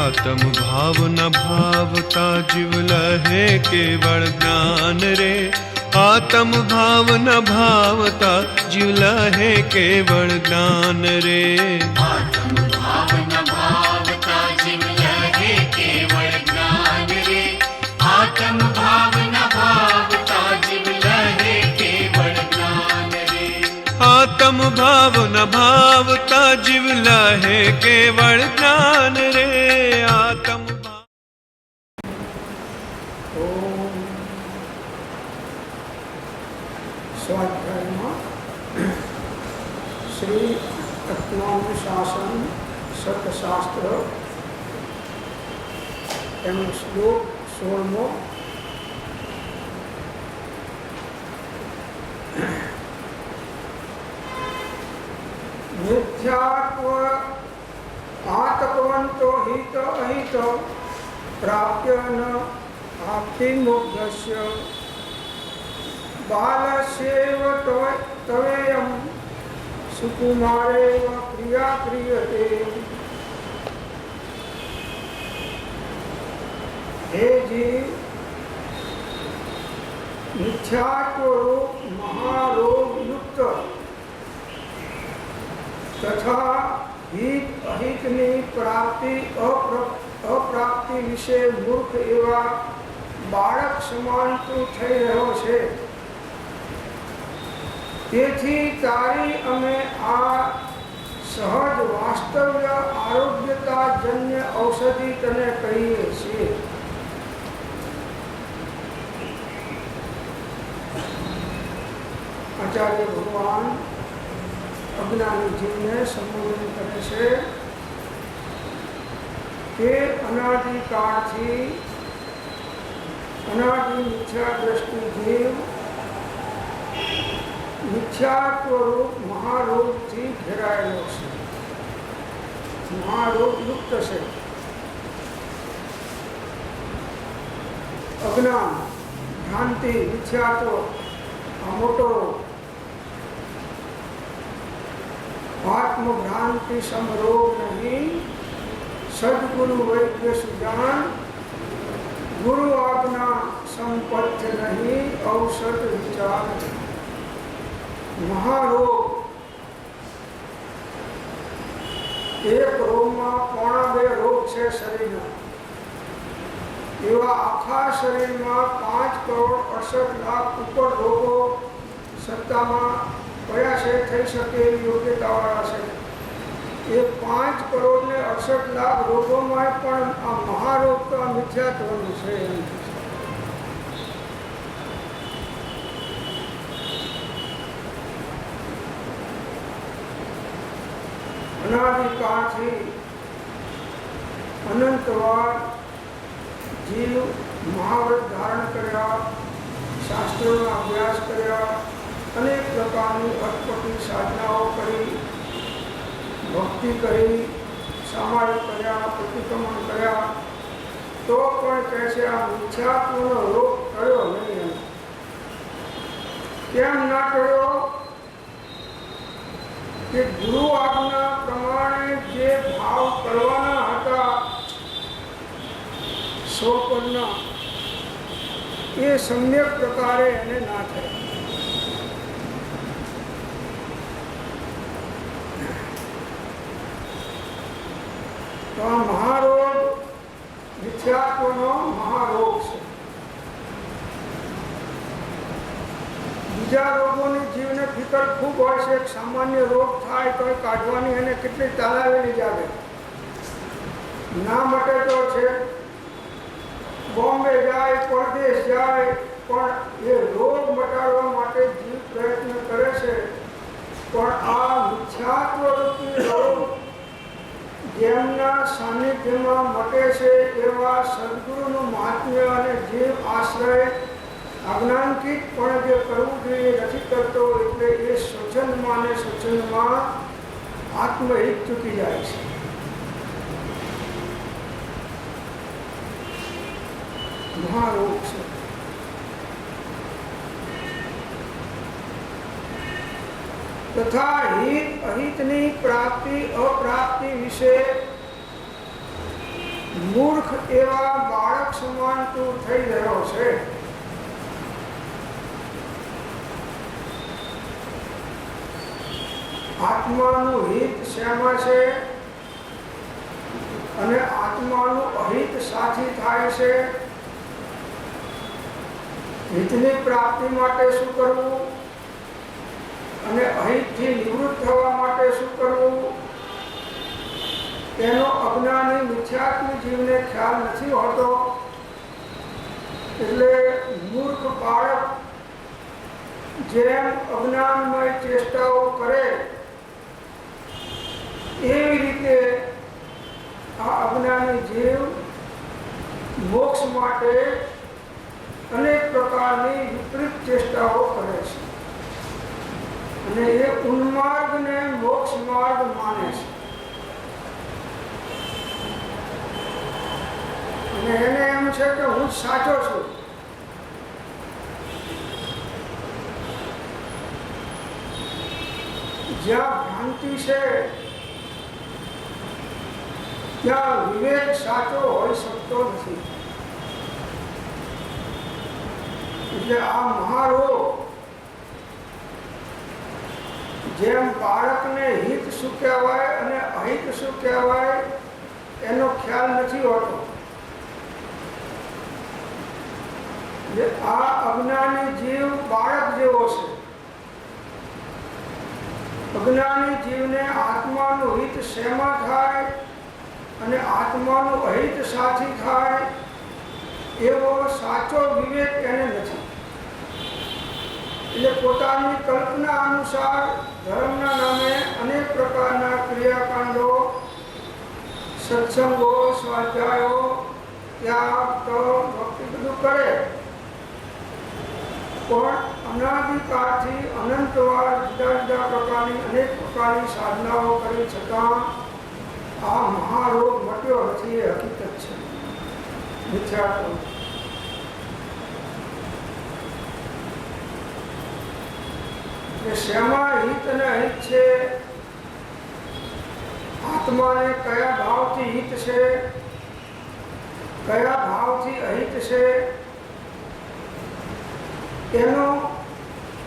आत्म भाव न भावता जीव लहे केवल ज्ञान रे। आत्म भाव न भावता जीव लहे केवल ज्ञान रे। आत्म भाव न भावता जीव लहे केवल ज्ञान रे। आत्म भाव न भावता जीव लहे केवल ज्ञान रे। आत्म भाव न भावता जीव लहे केवल ज्ञान रे। आत्म स्वाध्याय श्री तत्वानुशासन सतशास्त्र एवं श्लोक 16। मिथ्यात्व आतपवंतो हित अहित प्राप्य न आप्तिमुग्धस्य बालस्यैव तवेयं सुकुमारेव क्रिया क्रियते। हे जीव, मिथ्यात्व रूप महारोग युक्त तथा हित अहितनी प्राप्ति अप्राप्ति विશે મૂર્ખ એવા બાળક સમાન તું થઈ રહ્યો છે। તેથી તારી અમે આ સહજ વાસ્તવ્ય આરોગ્યતા જન્ય ઔષધિ તને કહીએ છીએ। આચાર્ય ભગવાન અજ્ઞાની જીવને સંબોધન કરે છે કે અનાદિકાળથી અનાદિ મિથ્યા દ્રષ્ટિ જીવ મિથ્યાત્વ રૂપ મહારોગથી ઘેરાયેલો છે, મહારોગ યુક્ત છે। અજ્ઞાન, ભ્રાંતિ, મિથ્યાત્વ આ મોટો રોગ। आत्मभ्रांति समरोग नहीं, सदगुरु वैद्य सुजान। गुरु आज्ञा संपत्ति नहीं, औषध विचार। महारोग एक रोग में 2.5 रोग है शरीर में। एवं आखा शरीर में 5 करोड़ 68 लाख ऊपर रोगों सत्ता में कया से थई सके योग्यता वाला है। ये 5 करोड़ ने 68 लाख रोगों में पण आ महारोग तो मिथ्यात्व है। अनादिकाल थी अनंतवार जीव महाव्रत धारण कर्या, शास्त्रों अभ्यास कर्या, अनेक प्रकारनी अटपटी साधनाओं करी, भक्ति करी, सामायिक कर्या, प्रतिक्रमण कर्या, तो पण कैसे आ मिथ्यात्वनो रोग टळ्यो नहीं। केम ना टळ्यो कि गुरु आज्ञा प्रमाणे जे भाव करवाना हता स्वपन्ना ए सम्यक प्रकारे एने ना थया। तो आ महारोग मिथ्यात्वनो महारोग है। बीजा रोगोनी जीवने फिकर खूब होय छे। एक सामान्य रोग थाय तो काढवानी एने केटली तालावेली जावे ना मटे तो छे बॉम्बे जाए, परदेश जाए, पण ये रोग मटाडवा माटे जीव प्रयत्न करे छे। पण आ मिथ्यात्व रूपी रोग જેમના સાનિધ્યમાં મટે છે એવા સદગુરુનું મહાત્મ્ય અને જીવ આશ્રય અજ્ઞાનકિત પણ જે કરવું જોઈએ નથી કરતો, એટલે એ સ્વચ્છંદમાં ને સ્વચ્છંદમાં આત્મહિત ચૂકી જાય છે। મહારોગ છે। तथा हित अहितनी प्राप्ति अप्राप्ति विषे મૂર્ખ એવા બાળક સમાન તું થઈ રહ્યો છે. આત્માનું હિત શેમાં છે અને આત્માનું અહિત સાથી થાય છે? હિતની પ્રાપ્તિ માટે શું કરવું અને અહિતથી નિવૃત્ત થવા માટે શું કરવું, એનો અજ્ઞાની મિથ્યાત્મી જીવને ખ્યાલ નથી હોતો. એટલે મૂર્ખ બાળક જેમ અજ્ઞાનમય ચેષ્ટાઓ કરે એવી રીતે આ અજ્ઞાની જીવ મોક્ષ માટે અનેક પ્રકારની વિપરીત ચેષ્ટાઓ કરે છે અને એ ઉન્માર્ગને મોક્ષ માર્ગ માને છે અને એને એમ છે કે હું સાચો છું. જ્યાં ભ્રાંતિ છે ત્યાં વિવેક સાચો હોઈ શકતો નથી. એટલે આ મહારોગ જેમ બાળકને હિત શું કહેવાય અને અહિત શું કહેવાય એનો ખ્યાલ નથી હોતો, આ અજ્ઞાની જીવ બાળક જેવો છે. અજ્ઞાની જીવને આત્માનું હિત શેમાં થાય અને આત્માનું અહિત સાથી થાય એવો સાચો વિવેક એને નથી. એટલે પોતાની કલ્પના અનુસાર ધર્મના નામે અનેક પ્રકારના ક્રિયાકાંડો, સત્સંગો, સ્વાધ્યાયો, ત્યાગ, તપ, ભક્તિ બધું કરે, પણ અનાદિકાળથી અનંતવાર જુદા જુદા પ્રકારની અનેક પ્રકારની સાધનાઓ કરી છતાં આ મહારોગ મટ્યો નથી. એ હકીકત છે, મિથ્યાત્વ. શેમાં હિત અને અહિત છે, આત્માને કયા ભાવથી હિત છે, કયા ભાવથી અહિત છે, એનો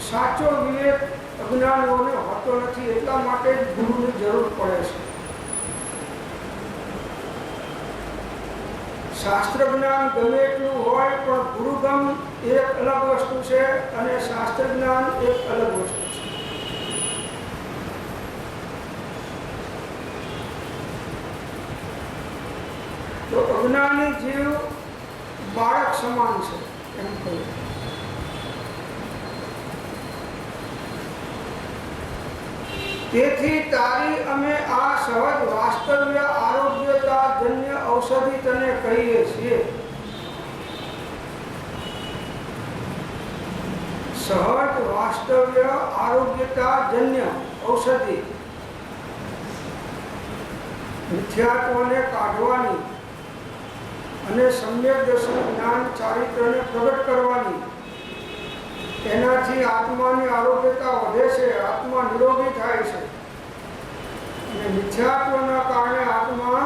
સાચો વિવેક અજ્ઞાનીઓને હોતો નથી. એટલા માટે જ ગુરુની જરૂર પડે છે. શાસ્ત્ર જ્ઞાન ગમે એટલું હોય પણ ગુરુગમ એક અલગ વસ્તુ છે અને શાસ્ત્ર જ્ઞાન એક અલગ વસ્તુ છે. તો અજ્ઞાની જીવ બાળક સમાન છે એમ કહ્યું. તેથી તારી અમે આ સહજ વાસ્તવ્ય આરોગ્યતા જન્ય ઔષધિ તને કહીએ છીએ. સહજ વાસ્તવ્ય આરોગ્યતા જન્ય ઔષધિ મિથ્યાત્વને કાઢવાની અને સમ્યક દર્શન જ્ઞાન ચારિત્રને પ્રગટ કરવાની. એનાથી આત્માની આરોગ્યતા વધે છે, આત્મા નિરોગી થાય છે અને મિથ્યાત્વના કારણે આત્મા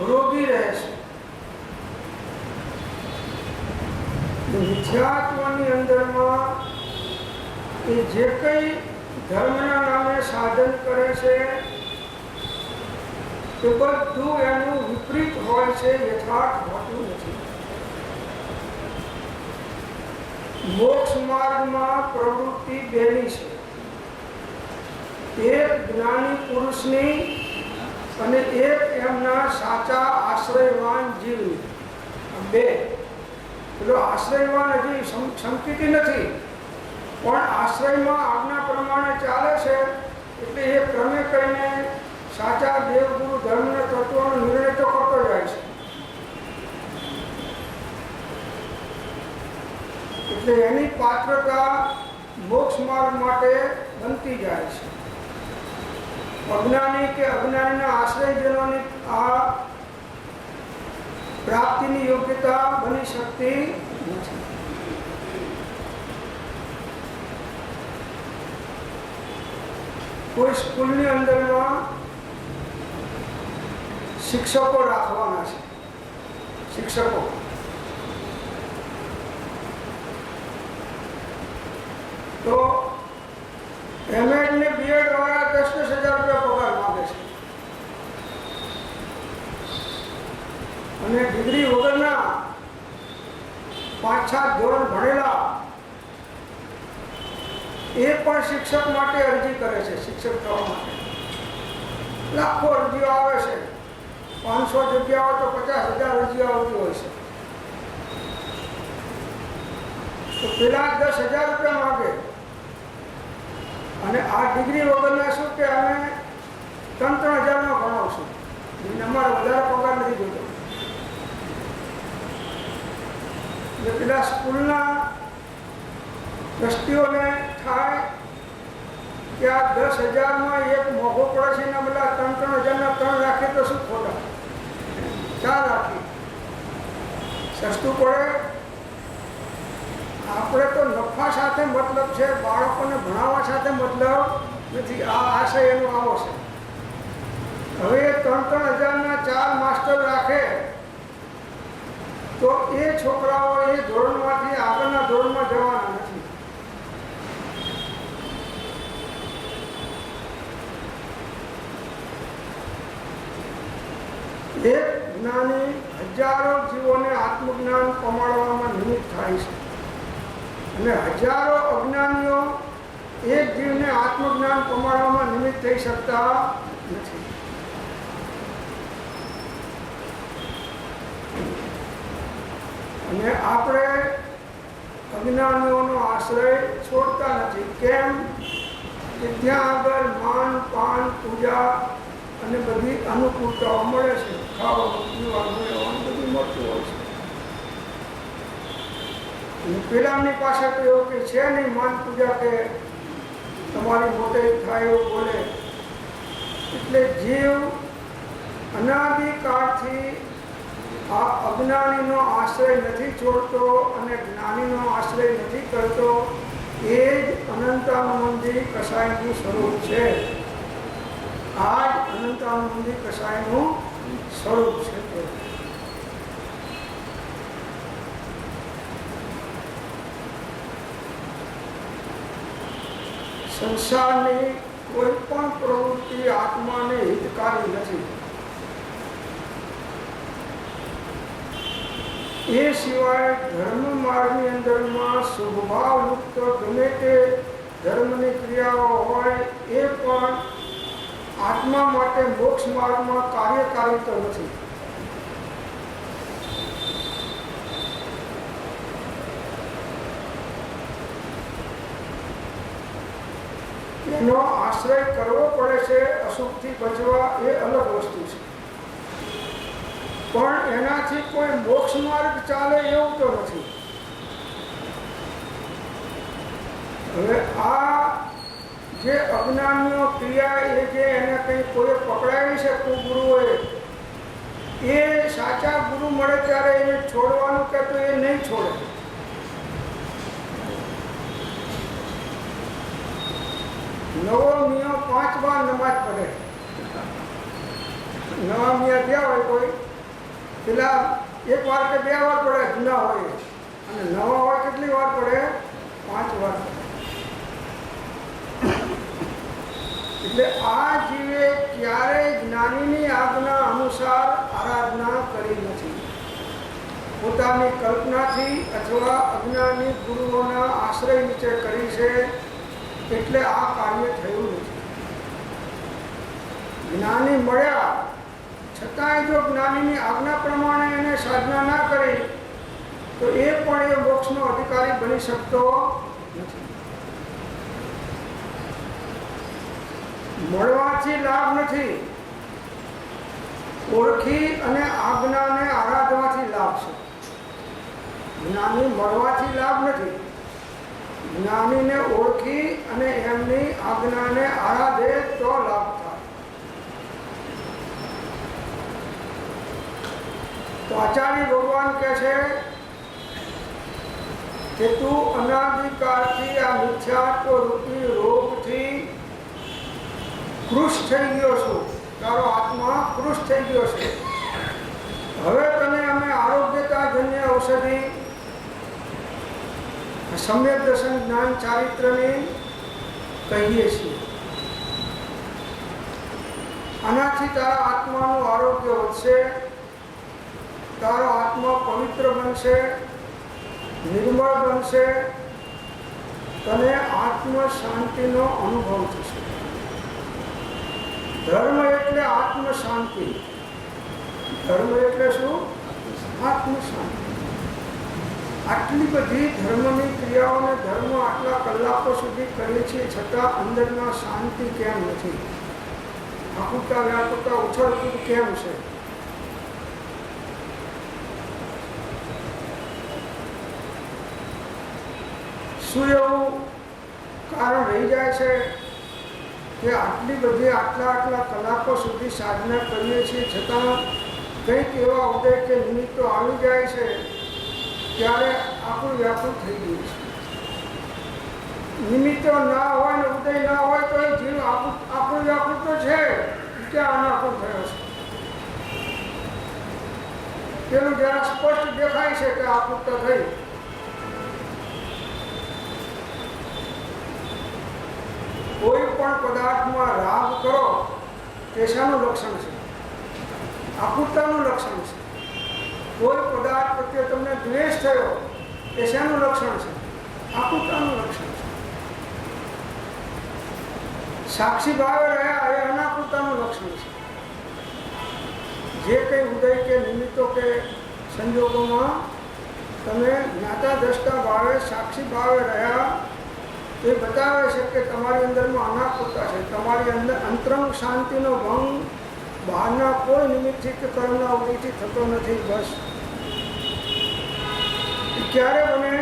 રોગી રહે છે. મિથ્યાત્વની અંદરમાં એ જે કંઈ ધર્મના નામે સાધન કરે છે એ બધું એનું વિપરીત હોય છે, યથાર્થ હોતું નથી. મોક્ષ માર્ગમાં પ્રવૃત્તિ બેની છે, એક જ્ઞાની પુરુષની અને એક એમના સાચા આશ્રયવાન જીવની. બે પેલો આશ્રયવાન હજી સંકિતી નથી પણ આશ્રયમાં આજ્ઞા પ્રમાણે ચાલે છે એટલે એ ક્રમે કહીને સાચા દેવગુરુ ધર્મને તત્વનો નિર્ણય તો કરતો જાય છે. એટલે એની પાત્રતા મોક્ષ માર્ગ માટે બનતી જાય છે. અજ્ઞાની કે અજ્ઞાનીના આશ્રયજનોની આ પ્રાપ્તિની યોગ્યતા બની શકતી નથી. કોઈ સ્કૂલની અંદરમાં શિક્ષકો રાખવાના છે શિક્ષકો. તો એમએડ ને બીએડ વાળા 10,000 રૂપિયા પગાર માંગે છે અને ડિગ્રી વગરના 5-6 ધોરણ ભણેલા એ પણ શિક્ષક માટે અરજી કરે છે. શિક્ષક થવા માટે લાખો અરજીઓ આવે છે. 500 જગ્યાઓ તો 50,000 અરજીઓ આવતી હોય છે. તો પેલા 10,000 રૂપિયા માંગે અને આ ડિગ્રી વગરના શું કે અમે 3,000 ભણાવશું, અમારે વધારે પગાર નથી જોતો. એટલે પેલા સ્કૂલના ટ્રસ્ટીઓને થાય કે આ 10,000માં એક મોઘો પડે છે એના બદલા 3,000ના 3 રાખીએ તો શું ખોટા, 4 રાખીએ સસ્તું પડે. આપણે તો નફા સાથે મતલબ છે, બાળકોને ભણાવવા સાથે મતલબ નથી. આ આશય એનો આવો છે. હવે 3,000ના 4 માસ્ટર રાખે તો એ છોકરાઓ એ ધોરણમાંથી આગળના ધોરણમાં જવાના નથી. એક જ્ઞાની હજારો જીવોને આત્મજ્ઞાન પમાડવામાં નિમિત્ત થાય છે અને હજારો અજ્ઞાનીઓ એક જીવને આત્મજ્ઞાન પમાડવામાં નિમિત્ત થઈ શકતા નથી. અને આપણે અજ્ઞાનીઓનો આશ્રય છોડતા નથી. કેમ કે ત્યાં આગળ માન પાન પૂજા અને બધી અનુકૂળતાઓ મળે છે. ખાવાનું પીવાનું રહેવાનું બધું મળતું હોય છે. અને પેલાની પાસે તો એવું કે છે નહીં માન પૂજા કે તમારી મોટી થાય એવું બોલે. એટલે જીવ અનાદિકાળથી આ અજ્ઞાનીનો આશ્રય નથી છોડતો અને જ્ઞાનીનો આશ્રય નથી કરતો. એ જ અનંતાનુબંધી કસાયનું સ્વરૂપ છે. આ જ અનંતાનુબંધી કસાયનું સ્વરૂપ છે. સંસારની કોઈ પણ પ્રવૃત્તિ આત્માને હિતકારી નથી. એ સિવાય ધર્મ માર્ગની અંદરમાં શુભભાવયુક્ત ગમે તે ધર્મની ક્રિયાઓ હોય એ પણ આત્મા માટે મોક્ષ માર્ગમાં કાર્યકારી તો નથી. એનો આશ્રય કરવો પડે છે અશુભથી બચવા, એ અલગ વસ્તુ છે. પણ એનાથી કોઈ મોક્ષ માર્ગ ચાલે એવું તો નથી. હવે આ જે અજ્ઞાનીઓ ક્રિયા એ જે એને કંઈ કોઈ પકડાવી છે કુગુરુઓએ, એ સાચા ગુરુ મળે ત્યારે એને છોડવાનું કે તો એ નહીં છોડે. નવો મિયો 5 વાર નમાજ પડે. નવા મિયા થયા હોય કોઈ, પેલા 1 વાર કે 2 વાર પડે જૂના હોય, અને નવા હોય કેટલી વાર પડે? 5 વાર પડે. એટલે આ જીવે ક્યારેય જ્ઞાનીની આજ્ઞા અનુસાર આરાધના કરી નથી. પોતાની કલ્પનાથી અથવા અજ્ઞાની ગુરુઓના આશ્રય નીચે કરી છે, એટલે આ કાર્ય થયું નથી. જ્ઞાની મળ્યા છતાંય જો જ્ઞાનીની આજ્ઞા પ્રમાણે એને સાધના ના કરી તો એ પણ એ મોક્ષનો અધિકારી બની શકતો નથી. મળવાથી લાભ નથી, ઓળખી અને આજ્ઞાને આરાધવાથી લાભ છે. જ્ઞાની મળવાથી લાભ નથી, જ્ઞાનીને ઓળખી અને એમની આજ્ઞાને આરાધે તો લાભ થાય. તો આચાર્ય ભગવાન કહે છે કે તું અનાદિકાળથી આ મિથ્યાત્વ રૂપી રોગથી કૃશ થઈ ગયો છું. તારો આત્મા કૃશ થઈ ગયો છે. હવે તને અમે આરોગ્ય ઔષધિ સમ્યક દર્શન જ્ઞાન ચારિત્રને કહીએ છીએ. આનાથી તારા આત્માનું આરોગ્ય વધશે, તારો આત્મા પવિત્ર બનશે, નિર્મળ બનશે, તને આત્મ શાંતિનો અનુભવ થશે. ધર્મ એટલે આત્મ શાંતિ. ધર્મ એટલે શું? આત્મ શાંતિ. આટલી બધી ધર્મની ક્રિયાઓને ધર્મ આટલા કલાકો સુધી કરીએ છીએ છતાં અંદરમાં શાંતિ કેમ નથી? આકુતા વ્યાકુતા ઉછળતું કેમ છે? શું એવું કારણ રહી જાય છે કે આટલી બધી આટલા કલાકો સુધી સાધના કરીએ છીએ છતાં કંઈક એવા ઉદય કે નિમિત્તો આવી જાય છે ત્યારે આપણું વ્યાકુળ થઈ ગયું છે. નિમિત્તો ના હોય ને ઉદય ના હોય તો એ જીવ આપણું વ્યાકુળ તો છે, ક્યાં અનાકુળ થયો છે? પેલું જરા સ્પષ્ટ દેખાય છે કે આકુળતા થઈ. કોઈ પણ પદાર્થમાં રાગ કરો તે શાનું લક્ષણ છે? આકુળતાનું લક્ષણ છે. કોઈ પદાર્થ પ્રત્યે તમને દ્વેષ થયો એ શાનું લક્ષણ છે? આકુળતાનું લક્ષણ છે. સાક્ષી ભાવે રહ્યા એ અનાકુળતાનું લક્ષણ છે. જે કંઈ ઉદય કે નિમિત્તો કે સંજોગોમાં તમે જ્ઞાતા દ્રષ્ટા ભાવે સાક્ષી ભાવે રહ્યા એ બતાવે છે કે તમારી અંદરમાં અનાકુળતા છે. તમારી અંદર અંતરંગ શાંતિનો ભંગ બહારના કોઈ નિમિત્તથી કે કર્મના ઉદયથી થતો નથી. બસ ક્યારે બને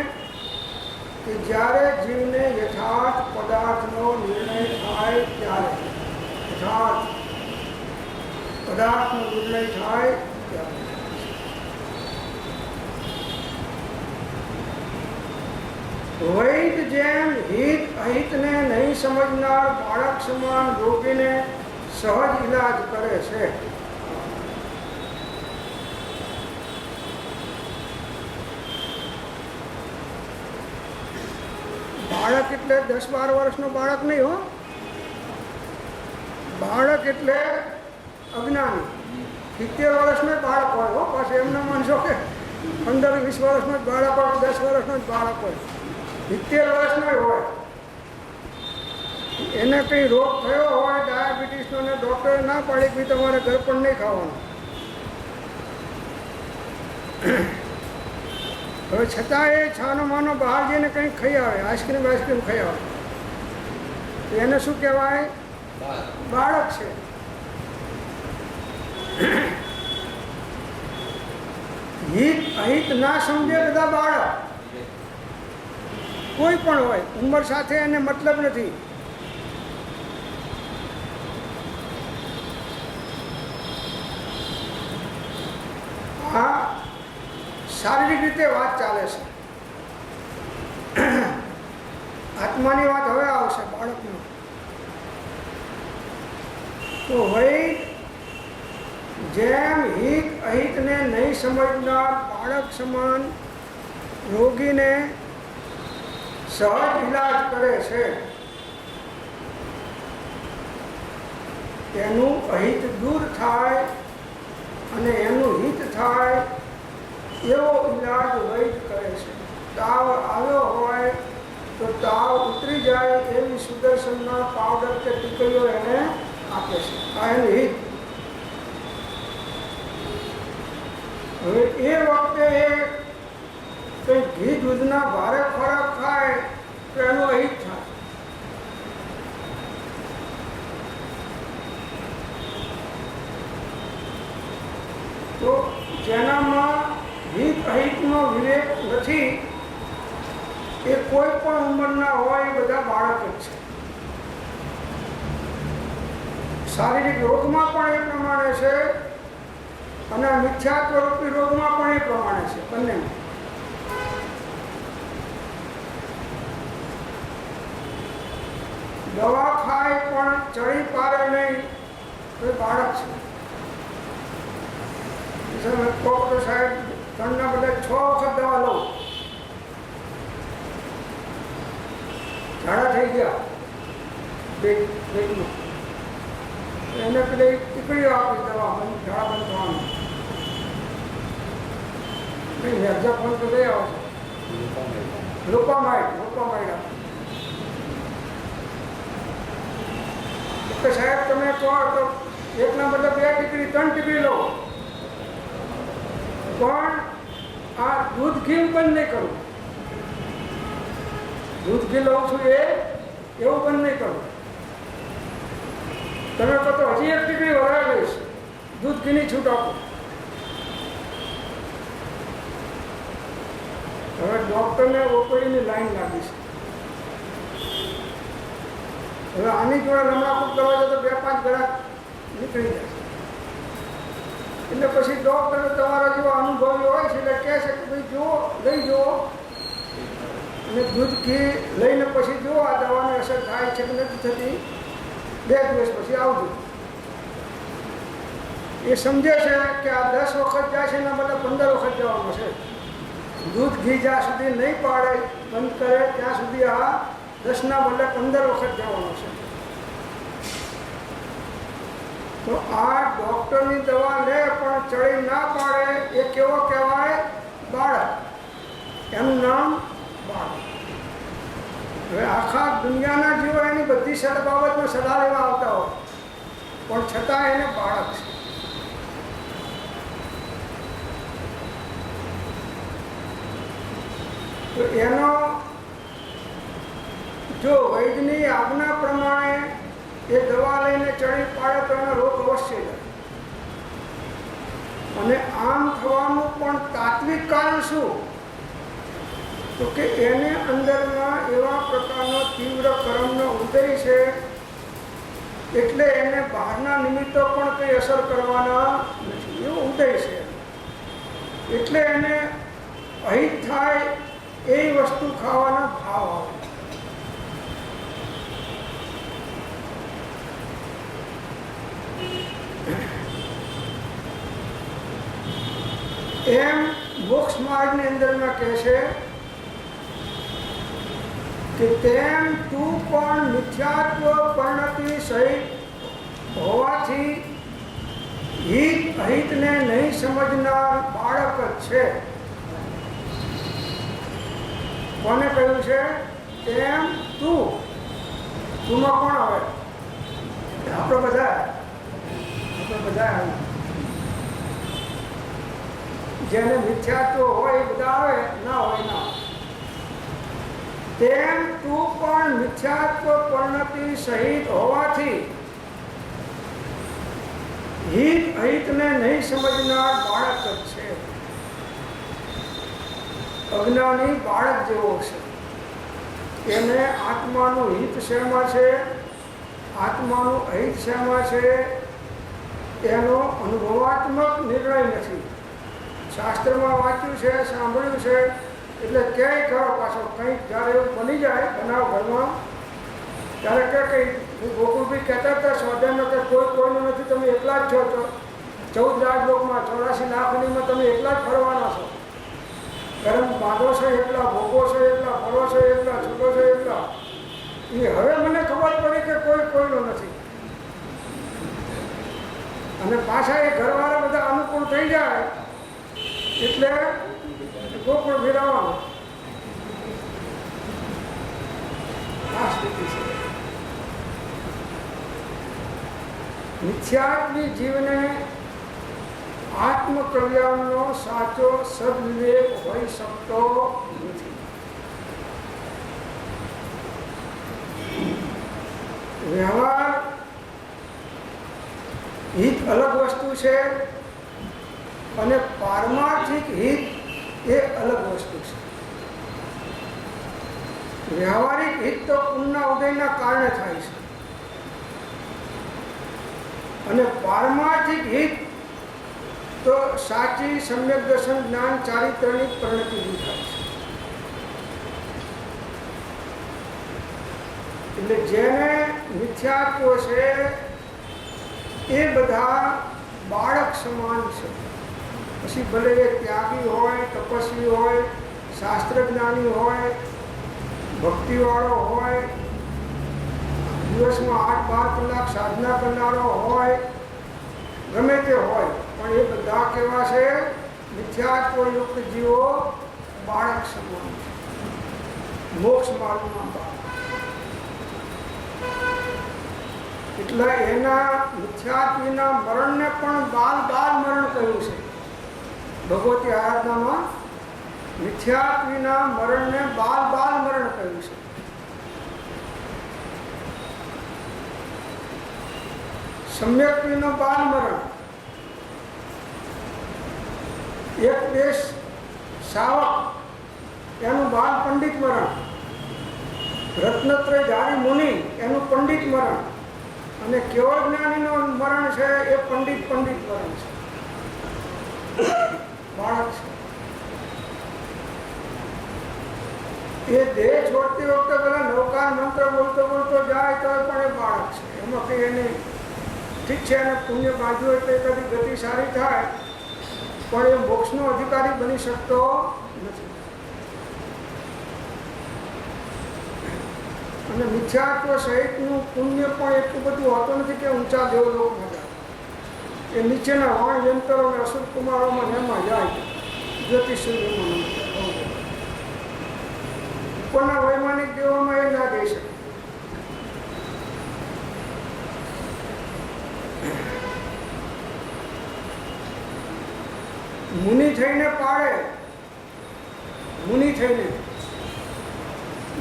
કે જ્યારે જીવને યથાર્થ પદાર્થનો નિર્ણય થાય ત્યારે, યથાર્થ પદાર્થનો નિર્ણય થાય ત્યારે. વૈદ જેમ હિત અહિતને નહીં સમજનાર બાળક સમાન રોગીને સહજ ઇલાજ કરે છે. બાળક એટલે 10-12 વર્ષનો બાળક નહીં હો. બાળક એટલે અજ્ઞાની. 70 વર્ષનો બાળક હોય હો. પાછું એમને માનશો કે 15-20 વર્ષનો જ બાળક હોય, 10 વર્ષનો જ બાળક હોય, 70 વર્ષનો હોય. એને કંઈ રોગ થયો હોય ડાયાબિટીસનો ને ડૉક્ટરે ના પાડી કે તમારે ઘર પણ નહીં ખાવાનું. હવે છતાં એ છાનો માનો બહાર જઈને કંઈક ખાઈ આવે, આઈસ્ક્રીમ ખાઈ આવે, તો એને શું કહેવાય? બાળક છે. હિત અહિત ના સમજે બધા બાળક. કોઈ પણ હોય, ઉંમર સાથે એને મતલબ નથી. આ શારીરિક રીતે વાત ચાલે છે. આત્માની વાત હવે આવશે બાળકની. તો વૈદ જેમ હિત અહિતને નહીં સમજનાર બાળક સમાન રોગીને સહજ ઇલાજ કરે છે. તેનું અહિત દૂર થાય અને એનું હિત થાય એવો ઇલાજ વૈદ કરે છે. તાવ આવ્યો હોય તો તાવ ઉતરી જાય એવી સુદર્શનના પાવડર કે ટીકડીઓ એને આપે છે. આ એનું હિત. હવે એ વખતે એ કંઈ ઘી દૂધના ભારે ખોરાક ખાય તો એનું અહિત થાય. તો જેનામાં હિત અહિતનો વિવેક નથી એ કોઈ પણ ઉંમરના હોય એ બધા બાળક જ છે. શારીરિક રોગમાં પણ એ પ્રમાણે છે અને મિથ્યાત્વરૂપી રોગમાં પણ એ પ્રમાણે છે. બંનેમાં દવા ખાય પણ ચડી પારે નહીં તો બાળક છે. ડોક્ટર સાહેબ 3ના બદલે 6 વખત દવા લઉં, ઝાડા થઈ ગયા પેટમાં, એને પેલી ટીકડીઓ આપી દવા બંધ, ઝાડા બંધ થવાનું. નહીં હેક્ઝાફોન તો લઈ આવો છો, લોપામાઇડ આપો. તો સાહેબ તમે કહો તો 1ના બદલે 2 ટીકડી 3 ટીકડી લો, પણ આ દૂધ ઘી બંધ નહીં કરું. દૂધ ઘી લઉં છું એવું બંધ નહીં કરું. તમે કહો તો હજી 1 ટીકડી વધારે લઈશ, દૂધ ઘીની છૂટ આપો. હવે ડૉક્ટરને ઓપીડીની લાઈન લાગી છે. હવે આની જોડે લમણાકૂપ કરવા જાય તો 2-5 ગ્રાહક નીકળી જાય. એટલે પછી ડૉક્ટર તમારા જેવા અનુભવી હોય છે એટલે કહે છે કે ભાઈ જુઓ, લઈ જુઓ અને દૂધ ઘી લઈને પછી જુઓ આ દવાની અસર થાય છે કે નથી થતી, 2 દિવસ પછી આવજો. એ સમજે છે કે આ 10 વખત જાય છે એના બદલે 15 વખત જવાનું છે. દૂધ ઘી જ્યાં સુધી નહીં પાડે, બંધ કરે ત્યાં સુધી આ 10ના બદલે 15 વખત જવાનું છે. તો આ ડૉક્ટરની દવા લે પણ ચડી ના પાડે એ કેવો કહેવાય? બાળક. એનું નામ બાળક. હવે આખા દુનિયાના જીવો એની બધી બાબતમાં સલાહ લેવા આવતા હોય પણ છતાં એને બાળક છે. તો એનો જો વૈદ્યની આજ્ઞા પ્રમાણે એ દવા લઈને ચડી પાડે તો એનો રોગ અવશ્ય જાય. અને આમ થવાનું પણ તાત્વિક કારણ શું? તો કે એને અંદરમાં એવા પ્રકારનો તીવ્ર કર્મનો ઉદય છે એટલે એને બહારના નિમિત્તો પણ કંઈ અસર કરવાના નથી, એવો ઉદય છે. એટલે એને અહિત થાય એ વસ્તુ ખાવાના ભાવ આવે. એમ મોક્ષ માર્ગની અંદરમાં કહે છે કે તેમ તું પણ મિથ્યાત્વ પરિણતિ સહિત હોવાથી હિત અહિતને નહીં સમજનાર બાળક જ છે. કોને કહ્યું છે? તેમ તુંમાં કોણ આવે? આપણે બધા જેને મિથ્યાત્વ હોય બધા આવે, ના હોય ના. તેમ તું પણ મિથ્યાત્વ પરિણતિ સહિત હોવાથી હિત અહિતને નહીં સમજનાર બાળક જ છે. અજ્ઞાની બાળક જેવો છે. એને આત્માનું હિત શેમાં છે, આત્માનું અહિત શેમાં છે એનો અનુભવાત્મક નિર્ણય નથી. શાસ્ત્રમાં વાંચ્યું છે, સાંભળ્યું છે એટલે ક્યાંય ખરો પાછો કંઈક જ્યારે એવું બની જાય બનાવ ઘરમાં ત્યારે કે કંઈ ગોકુળભાઈ કહેતા હતા સ્વાધ્યાયમાં કે કોઈ કોઈનું નથી, તમે એકલા જ છો. 14 રાજલોકમાં 84 લાખનીમાં તમે એકલા જ ફરવાના છો. ગરમ બાંધો છો એકલા, ભોગો છો એકલા, ફરો છો એકલા, છૂટો છો એકલા. એ હવે મને ખબર પડી કે કોઈ કોઈનું નથી. અને પાછા એ ઘરવાળા બધા અનુકૂળ થઈ જાય એટલે ગોકુળ ફેરવવાનું. આ સ્થિતિ છે. મિથ્યાત્વી જીવને આત્મકલ્યાણનો સાચો સદવિવેક હોઈ શકતો નથી. વ્યવહાર હિત અલગ વસ્તુ છે અને પારમાર્થિક હિત એ અલગ વસ્તુ છે. વ્યવહારિક હિત તો પુણ્યના ઉદયના કારણે થાય છે અને પારમાર્થિક હિત તો સાચી સમ્યક દર્શન જ્ઞાન ચારિત્રની પરિણતિથી થાય છે. એટલે જેને મિથ્યાત્વ છે એ બધા બાળક સમાન છે. પછી ભલે એ ત્યાગી હોય, તપસ્વી હોય, શાસ્ત્ર જ્ઞાની હોય, ભક્તિવાળો હોય, દિવસમાં 8-12 કલાક સાધના કરનારો હોય, ગમે તે હોય, પણ એ બધા કેવા છે? મિથ્યાત્વયુક્ત જીવો બાળક સમાન છે, મોક્ષ માર્ગમાં બાળક. એટલે એના મિથ્યાત્વીના મરણને પણ બાલ મરણ કહ્યું છે ભગવતી આરાધનામાં. મિથ્યાત્વીના મરણને બાલ મરણ કહ્યું છે. સમ્યક્વીનો બાલ મરણ. એક દેશ શાવક એનું બાલ પંડિત મરણ, રત્નત્રય ધારી મુનિ એનું પંડિત મરણ, અને કેવળ જ્ઞાનીનું મરણ છે એ પંડિત મરણ છે, બાળક છે. એ દેહ છોડતી વખતે પેલા નૌકાર મંત્ર બોલતો જાય તો પણ એ બાળક છે. એમાં કંઈ એને ઠીક છે, એને પુણ્ય બાંધ્યું એટલે કદી ગતિ સારી થાય, પણ એ મોક્ષનો અધિકારી બની શકતો નથી. અને મિથ્યાત્વ સહિતનું પુણ્ય પણ એટલું બધું હોતું નથી કે ઊંચા દેવલોકમાં જાય. એ નીચેના વાણ યંત્રો અને અસુર કુમારોમાં એમાં જાય, જ્યોતિષમાં ઉપરના વૈમાનિક દેવોમાં એ ના જઈ શકે. મુનિ થઈને પાડે, મુનિ થઈને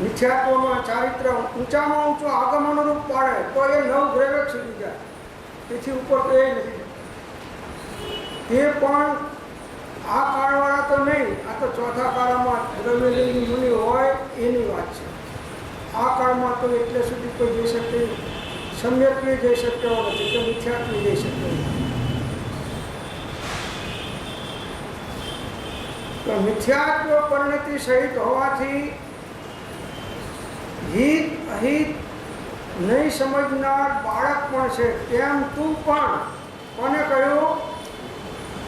મિથ્યાત્વમાં ચારિત્ર ઊંચામાં ઊંચું આગમ અનુરૂપ પાડે તો એ 9 ગ્રેવે સુધી જાય, તેથી ઉપર તો એ નથી. તે પણ આ કાળવાળા તો નહીં, આ તો ચોથા કાળમાં દ્રવ્યલિંગી મુનિ હોય એની વાત છે. આ કાળમાં તો એટલે સુધી કોઈ જઈ શકે, સમ્યકવી જઈ શકતો નથી કે મિથ્યાત્વી જઈ શકતો નથી. તો મિથ્યાત્વ પરિણતિ સહિત હોવાથી હિત અહિત નહીં સમજનાર બાળક પણ છે. તેમ તું પણ કોને કહ્યું?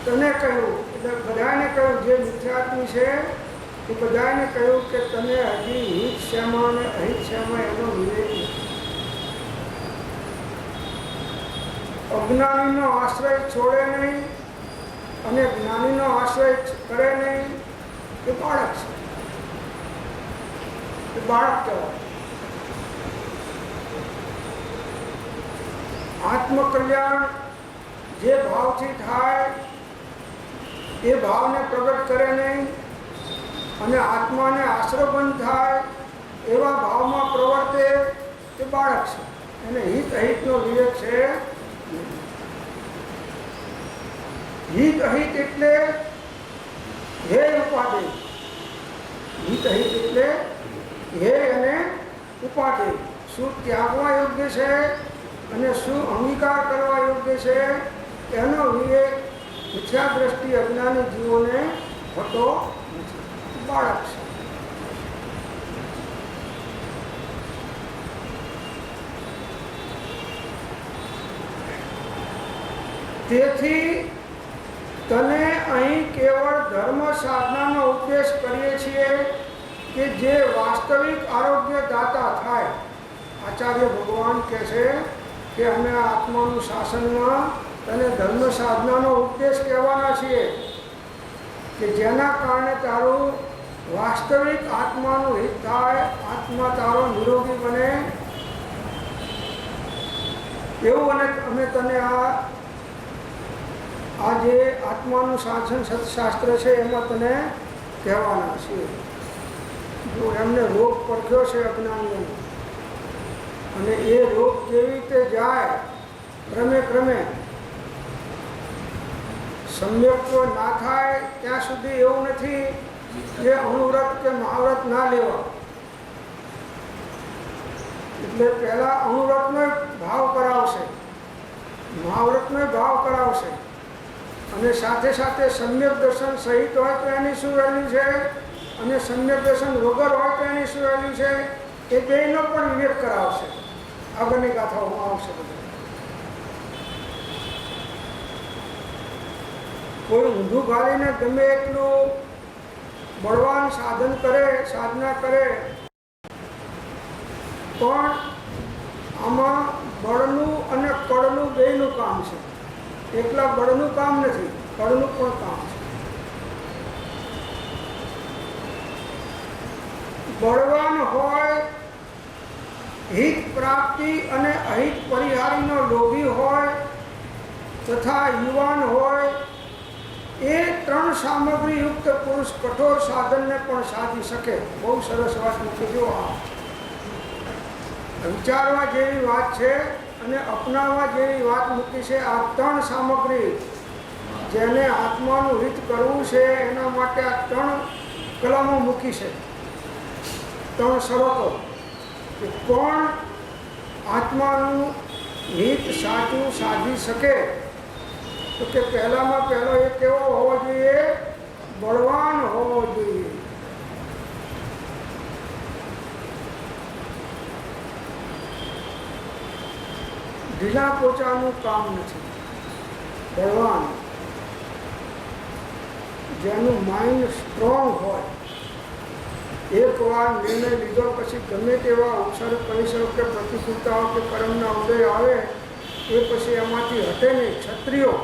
તને કહ્યું. એટલે બધાને કહ્યું, જે મિથ્યાત્વી છે એ બધાને કહ્યું કે તમે હજી હિત શ્યામા અને અહિત શ્યામા એનો વિવેક નથી. અજ્ઞાનીનો આશ્રય છોડે નહીં અને જ્ઞાનીનો આશ્રય કરે નહીં, એ બાળક છે. એ બાળક કહેવાય. આત્મકલ્યાણ જે ભાવથી થાય એ ભાવને પ્રગટ કરે નહીં, અને આત્માને આશ્રયબંધ થાય એવા ભાવમાં પ્રવર્તે એ બાળક છે. એને હિત અહિતનો વિવેક છે. હિત અહિત એટલે હે ઉપાદેય. હિત અહિત એટલે હે અને ઉપાદેય. શું ત્યાગવા યોગ્ય છે અને શું અંગીકાર કરવા યોગ્ય છે એનો વિવેક મિથ્યા દ્રષ્ટિ અજ્ઞાની જીવોને હોતો નથી. બાળક છે. તેથી તને અહીં કેવળ ધર્મ સાધનાનો ઉપદેશ કરીએ છીએ કે જે વાસ્તવિક આરોગ્ય દાતા થાય. આચાર્ય ભગવાન કહે છે કે અમે આત્માનું શાસનમાં તને ધર્મ સાધનાનો ઉપદેશ કહેવાના છીએ કે જેના કારણે તારું વાસ્તવિક આત્માનું હિત થાય, આત્મા તારો નિરોગી બને. એવું અમે તને આ જે આત્માનું શાસન સત્શાસ્ત્ર છે એમાં તને કહેવાના છીએ. જો એમને રોગ પડ્યો છે અજ્ઞાનનો, અને એ રોગ કેવી રીતે જાય ક્રમે સમ્યક્ત્વ ના થાય ત્યાં સુધી એવું નથી કે અણુવ્રત કે મહાવ્રત ના લેવા. એટલે પહેલા અણુવ્રતનો ભાવ કરાવશે, મહાવ્રતનો ભાવ કરાવશે, અને સાથે સાથે સમ્યક દર્શન સહિત હોય તો એની શું વેલ્યુ છે, અને સમ્યક દર્શન વગર હોય તો એની શું વેલ્યુ છે, એ બેનો પણ વિવેક કરાવશે. આગળની ગાથાઓમાં આવશે બધું. કોઈ ઊંધું ગાળીને ગમે એટલું બળવાન સાધન કરે, સાધના કરે, પણ આમાં બળનું અને કળનું બેયનું કામ છે. એકલા બળનું કામ નથી, કળનું પણ કામ છે. બળવાન હોય, હિત પ્રાપ્તિ અને અહિત પરિહારીનો લોભી હોય તથા યુવાન હોય, એ ત્રણ સામગ્રી યુક્ત પુરુષ કઠોર સાધનને પણ સાધી શકે. બહુ સરસ વાત મૂકી જો. આ વિચારવા જેવી વાત છે અને અપનાવવા જેવી વાત મૂકી છે. આ ત્રણ સામગ્રી, જેને આત્માનું હિત કરવું છે એના માટે આ ત્રણ કલમો મૂકી છે, ત્રણ શરતો. કે કોણ આત્માનું હિત સાચું સાધી શકે? તો કે પહેલામાં પહેલો એ કેવો હોવો જોઈએ? બળવાન હોવો જોઈએ. ઢીલા પોચાનું કામ નથી. બળવાન, જેનું માઇન્ડ સ્ટ્રોંગ હોય, એકવાર નિર્ણય લીધો પછી ગમે તેવા અવસર પરિસર કે પ્રતિકૂળતાઓ કે કર્મના ઉદય આવે એ પછી એમાંથી હટે નહીં. ક્ષત્રિયો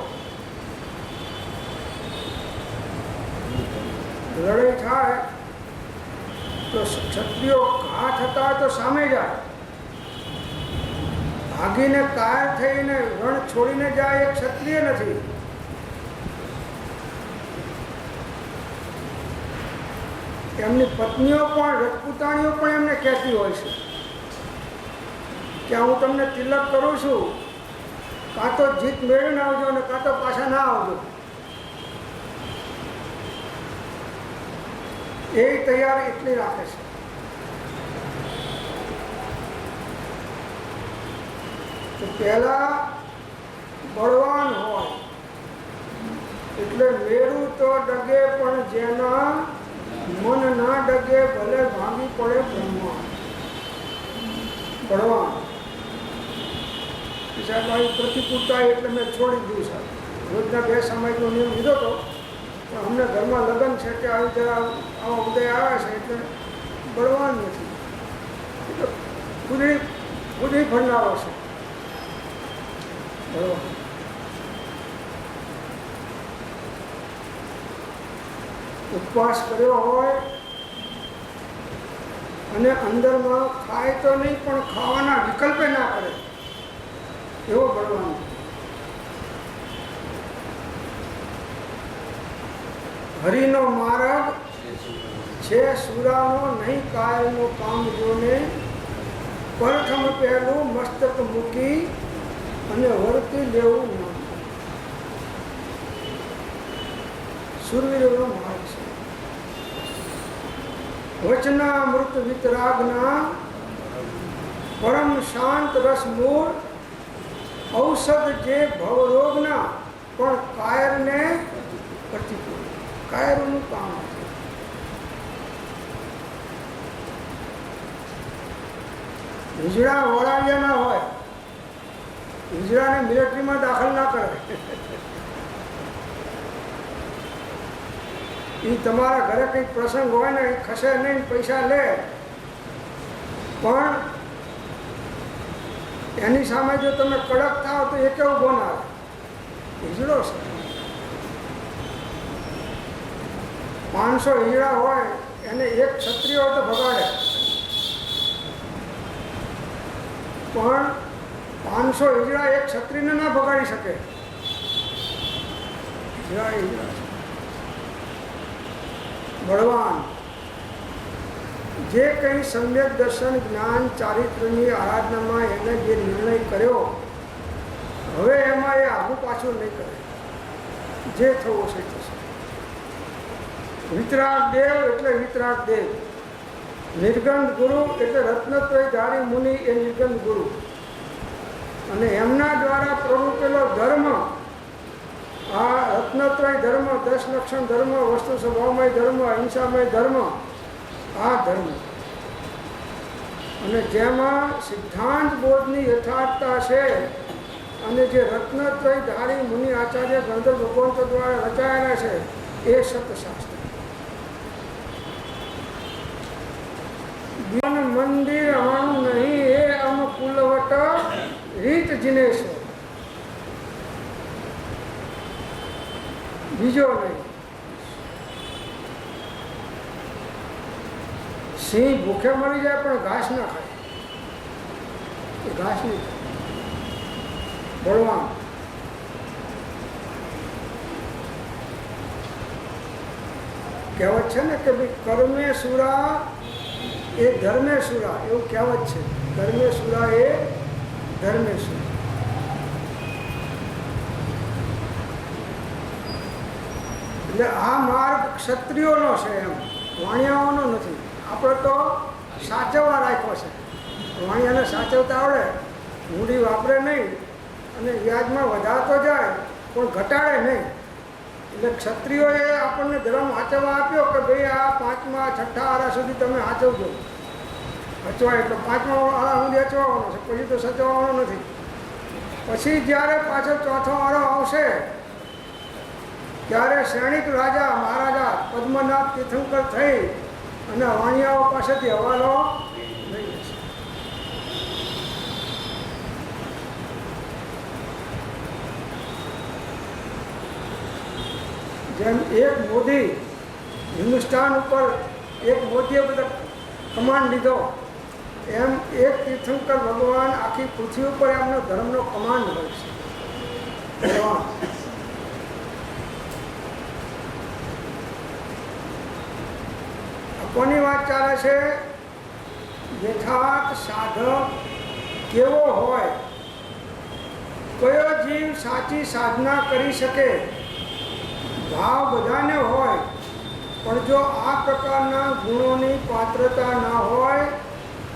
લડાઈ થાય તો ક્ષત્રિયો ઘા થતા હોય તો સામે જાય, ભાગીને કાયર થઈને રણ છોડીને જાય એ ક્ષત્રિય નથી. એમની પત્નીઓ પણ, રજપૂતાણીઓ પણ એમને કહેતી હોય છે કે હું તમને તિલક કરું છું, કાં તો જીત મેળવીને આવજો અને કાં તો પાછા ના આવજો. એ તૈયાર એટલી રાખે છે. તો પહેલા બળવાન હોય એટલે મેળું તો ડગે પણ જેના મન ના ડગે ભલે ભાંગી પડે બ્રહ્મા. બળવાન. સાહેબ આવી પ્રતિકૂળતા એટલે મેં છોડી દીધું. સાહેબ રોજના 2 સમયનો નિયમ લીધો હતો, પણ અમને ઘરમાં લગ્ન છે કે આવી જરા આવા ઉદય આવે છે એટલે બળવાન નથી. એટલે ખુદી ફરનારો છે બળવાન. ઉપવાસ કર્યો હોય અને અંદરમાં ખાય તો નહીં પણ ખાવાના વિકલ્પે ના કરે એવો બળવાન. હરિનો માર્ગ છે સુરાનો, નહીં કાયનો કામ જોને. પ્રથમ પહેલું મસ્તક મૂકી અને વર્તી લેવું ના. સુરવીરનો માર્ગ છે. વચનામૃત વિતરાગના પરમ શાંત રસ મૂળ, ઔષધ જે ભવરોગના પણ કાયરને પ્રતિકૂળ. કાયરનું કામ છે. હિજડા વળાવ્યા ના હોય, હિજડાને મિલિટરીમાં દાખલ ના કરે. એ તમારા ઘરે કંઈક પ્રસંગ હોય ને, એ ખસે નહીં, પૈસા લે, પણ એની સામે જો તમે કડક થાવ તો એ કેવું ગુણ આવે? હિજડો છે. 500 હિજડા હોય એને એક ક્ષત્રિય હોય તો ભગાડે, પણ 500 હિજડા એક ક્ષત્રિયને ના ભગાડી શકે. હિજડા હિજડા છે. બળવાન જે કંઈ સમ્યક દર્શન, જ્ઞાન, ચારિત્ર્યની આરાધનામાં એને જે નિર્ણય કર્યો, હવે એમાં એ આગુ પાછું નહીં કરે. જે થવું છે થશે. વિતરાગ દેવ એટલે વિતરાગ દેવ. નિર્ગંધ ગુરુ એટલે રત્નત્રયધારી મુનિ એ નિર્ગંધ ગુરુ. અને એમના દ્વારા પ્રવૃત્તેલો ધર્મ, આ રત્નત્રય ધર્મ, 10 લક્ષણ ધર્મ, વસ્તુ સ્વભાવમય ધર્મ, અહિંસામય ધર્મ, આ ધર્મ. અને જેમાં સિદ્ધાંત બોધની યથાર્થતા છે અને જે રત્નત્રય ધારી મુનિ આચાર્ય ગણધર ભગવંતો દ્વારા રચાયેલા છે એ સતશાસ્ત્ર. મંદિર આણું નહીં એ અમકુલવટ રીત જિનેશ્વર, બીજો નહીં. સિંહ ભૂખે મરી જાય પણ ઘાસ ના ખાય, એ ઘાસ નહીં ખાય. બળવાન કહેવત છે ને કે ભાઈ કર્મે સુરા એ ધર્મે સુરા, એવું કહેવત છે. કર્મે સુરા એ ધર્મે સુરા. એટલે આ માર્ગ ક્ષત્રિયોનો છે, એમ વાણિયાઓનો નથી. આપણે તો સાચવવા રાખ્યો છે. વાણિયાને સાચવતા આવડે, મૂડી વાપરે નહીં અને વ્યાજમાં વધારતો જાય પણ ઘટાડે નહીં. એટલે ક્ષત્રિયોએ આપણને ધર્મ સાચવવા આપ્યો કે ભાઈ આ 5મા 6ઠા આરા સુધી તમે સાચવજો. હચવાય એટલે 5મા આરા સુધી હચવાનો છે, પછી તો સચવવાનો નથી. પછી જ્યારે પાછો 4થો આરો આવશે ત્યારે સૈનિક રાજા મહારાજા પદ્મનાભ તીર્થંકર થઈ અને વાણિયાઓ પાસેથી હવાલો લઈ જશે. જેમ એક મોદી હિન્દુસ્તાન ઉપર એક મોદીએ બધા કમાન્ડ લીધો, એમ એક તીર્થંકર ભગવાન આખી પૃથ્વી ઉપર એમનો ધર્મનો કમાન્ડ હોય છે. કોની વાત ચાલે છે? યથાર્થ સાધક કેવો હોય, કયો જીવ સાચી સાધના કરી શકે, ભાવ બધાને હોય પણ જો આ પ્રકારના ગુણોની પાત્રતા ના હોય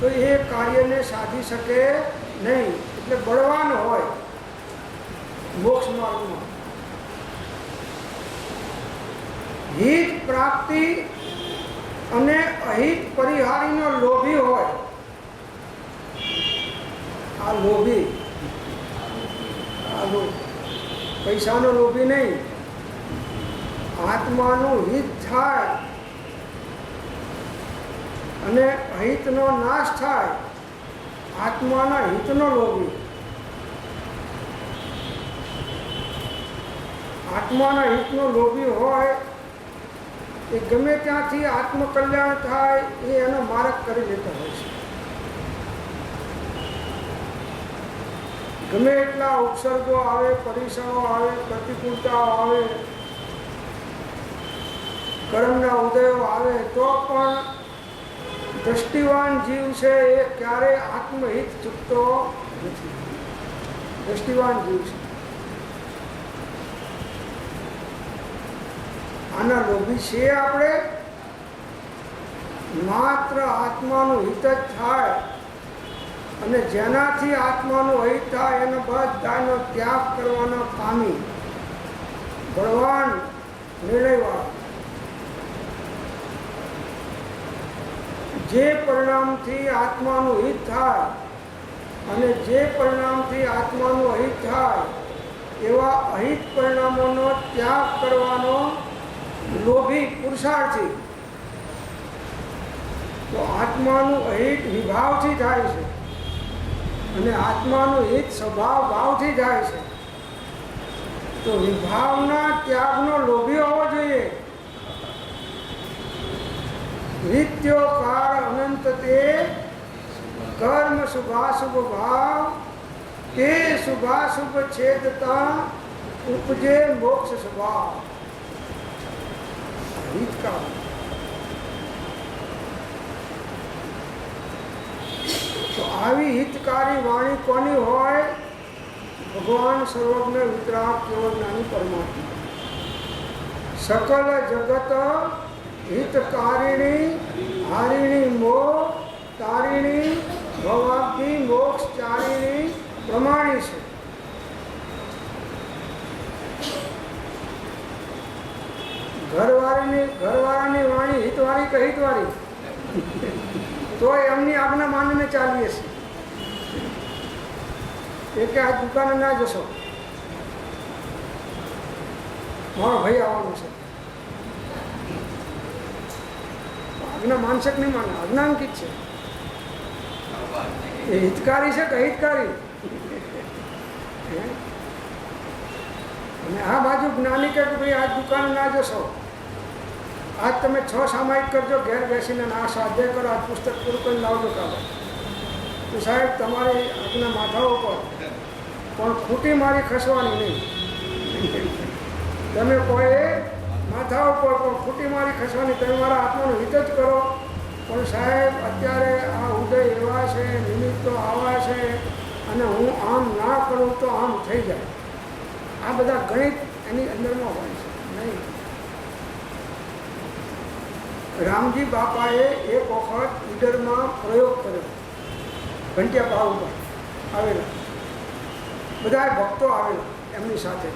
તો એ કાર્યને સાધી શકે નહીં. એટલે બળવાન હોય મોક્ષ માર્ગમાં. હિત પ્રાપ્તિ અને અહિત પરિહારીનો લોભી હોય. આ લોભી, પૈસાનો લોભી નહીં, આત્માનું હિત થાય અને અહિતનો નાશ થાય, આત્માના હિતનો લોભી. આત્માના હિતનો લોભી હોય એ ગમે ત્યાંથી આત્મકલ્યાણ થાય એ એનો માર્ગ કરી લેતો હોય છે. ગમે એટલા ઉપસર્ગો આવે, પરીક્ષણો આવે, પ્રતિકૂળતાઓ આવે, કર્મના ઉદયો આવે તો પણ દ્રષ્ટિવાન જીવ છે એ ક્યારેય આત્મહિત ચૂકતો નથી. દ્રષ્ટિવાન જીવ છે. આના લોભી છીએ આપણે. માત્ર આત્માનું હિત જ થાય અને જેનાથી આત્માનું હિત થાય એનો બધાનો ત્યાગ કરવાનો કામી, બળવાન, નિર્ણયવાળો. જે પરિણામથી આત્માનું હિત થાય અને જે પરિણામથી આત્માનું અહિત થાય એવા અહિત પરિણામોનો ત્યાગ કરવાનો લોભી પુરુષાર્થી. તો આત્માનું અહિત વિભાવથી થાય છે અને આત્માનું હિત સ્વભાવ ભાવથી થાય છે. તો વિભાવના ત્યાગનો લોભી હોવો જોઈએ. નિત્યોકાર અનંત તે કર્મ શુભાશુભ ભાવ તે શુભાશુભ છેદતા ઉપજે મોક્ષ સ્વભાવ. હિતકાર. તો આવી હિતકારી વાણી કોની હોય? ભગવાન સર્વજ્ઞ વિતરાગ કેવળ જ્ઞાની પરમાત્મા. સકલ જગત હિતકારિણી હારિણી મોહ તારિણી ભવાબ્ધિ મોક્ષ ચારિણી પ્રમાણી છે. ઘરવાળાની વાણી હિતવાળી કે હિતવાળી તો એમની આજ્ઞા માનીને ચાલીએ છીએ. એ કે આ દુકાને ના જશો, મારો ભાઈ આવવાનો છે. આજ્ઞા માનશે કે નહીં માને? આજ્ઞાંકિત છે. એ હિતકારી છે કે અહિતકારી? અને આ બાજુ જ્ઞાની કે ભાઈ આજ દુકાને ના જશો, આજ તમે 6 સામાયિક કરજો, ઘેર બેસીને આ સ્વાધ્યાય કરો, આજ પુસ્તક પૂરું કરીને લાવજો કાલે. તો સાહેબ તમારી આજના માથા ઉપર પણ ખૂટી મારી ખસવાની નહીં. તમે કોઈ માથા ઉપર પણ ખૂટી મારી ખસવાની, તમે મારા આત્માનું હિત જ કરો. પણ સાહેબ અત્યારે આ ઉદય એવા છે, નિમિત્તો આવા છે, અને હું આમ ના કરું તો આમ થઈ જાય. આ બધા ગણિત એની અંદરમાં હોય છે નહીં. રામજી બાપાએ એક વખત ઈડરમાં પ્રયોગ કર્યો. ઘંટિયા પાવ ઉપર આવેલા બધા ભક્તો આવેલા એમની સાથે.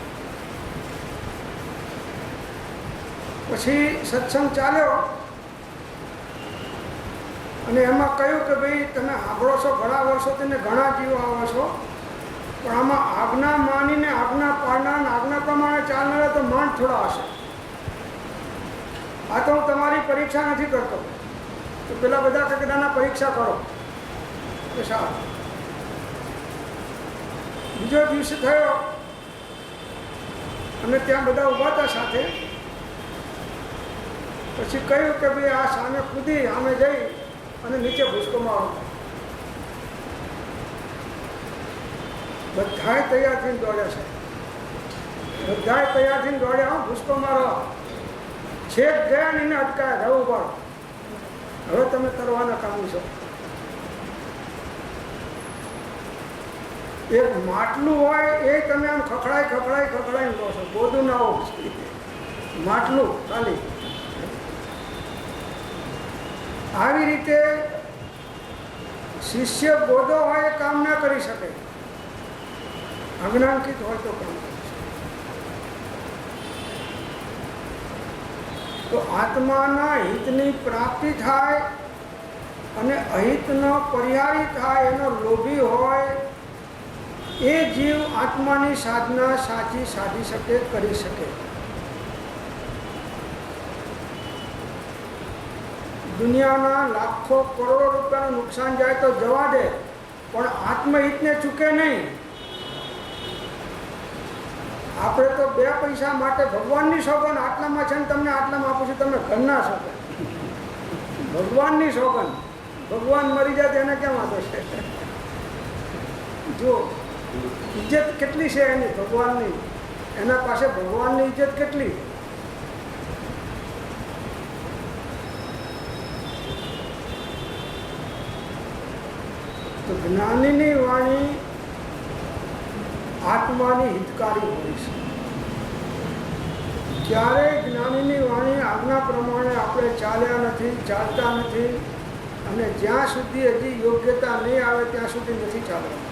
પછી સત્સંગ ચાલ્યો અને એમાં કહ્યું કે ભાઈ તમે સાંભળો છો ઘણા વર્ષોથી ને ઘણા જીવો આવો છો, પણ આમાં આજ્ઞા માનીને આજ્ઞા પાડનાર, આજ્ઞા પ્રમાણે ચાલનારા તો માંડ થોડા હશે. આ તો હું તમારી પરીક્ષા નથી કરતો. તો પેલા બધા કકડાના પરીક્ષા કરો. કે સારું. બીજો દિવસ થયો અને ત્યાં બધા ઊભા હતા સાથે. પછી કહ્યું કે ભાઈ આ સામે કૂદી સામે જઈ અને નીચે ભૂસકો મારો. બધાય તૈયાર થઈને દોડ્યા છે, બધાય તૈયાર થઈને દોડ્યા. ભૂસકો મારો છેક ગયા ને એને અટકાયા. રહેવું પડો, હવે તમે તરવાના કામ છો. એક માટલું હોય એ તમે આમ ખખડાઈ લો છો. બોધું ના હોવું, માટલું ખાલી. આવી રીતે શિષ્ય બોધો હોય એ કામ ના કરી શકે, અજ્ઞાંકિત હોય તો કામ કરી શકે. તો આત્માના હિતની પ્રાપ્તિ થાય અને અહિતનો પરિહારી થાય, એનો લોભી હોય એ જીવ આત્માની સાધના સાચી સાધી શકે, કરી શકે. દુનિયાના લાખો કરોડો રૂપિયાનું નુકસાન જાય તો જવા દે, પણ આત્મહિતને ચૂકે નહીં. આપણે તો 2 પૈસા માટે ભગવાનની સોગન આટલામાં છે ને તમને આટલામાં આપું છું, તમે ઘરના સોગન. ભગવાનની સોગન, ભગવાન મરી જાય એને કેમ વાંધો છે? જો ઇજ્જત કેટલી છે એની ભગવાનની, એના પાસે ભગવાનની ઇજ્જત કેટલી. તો જ્ઞાનીની વાણી આત્માની હિતકારી હોય છે. ક્યારેય જ્ઞાનીની વાણી આજ્ઞા પ્રમાણે આપણે ચાલ્યા નથી, ચાલતા નથી, અને જ્યાં સુધી હજી યોગ્યતા નહીં આવે ત્યાં સુધી નથી ચાલવાનું.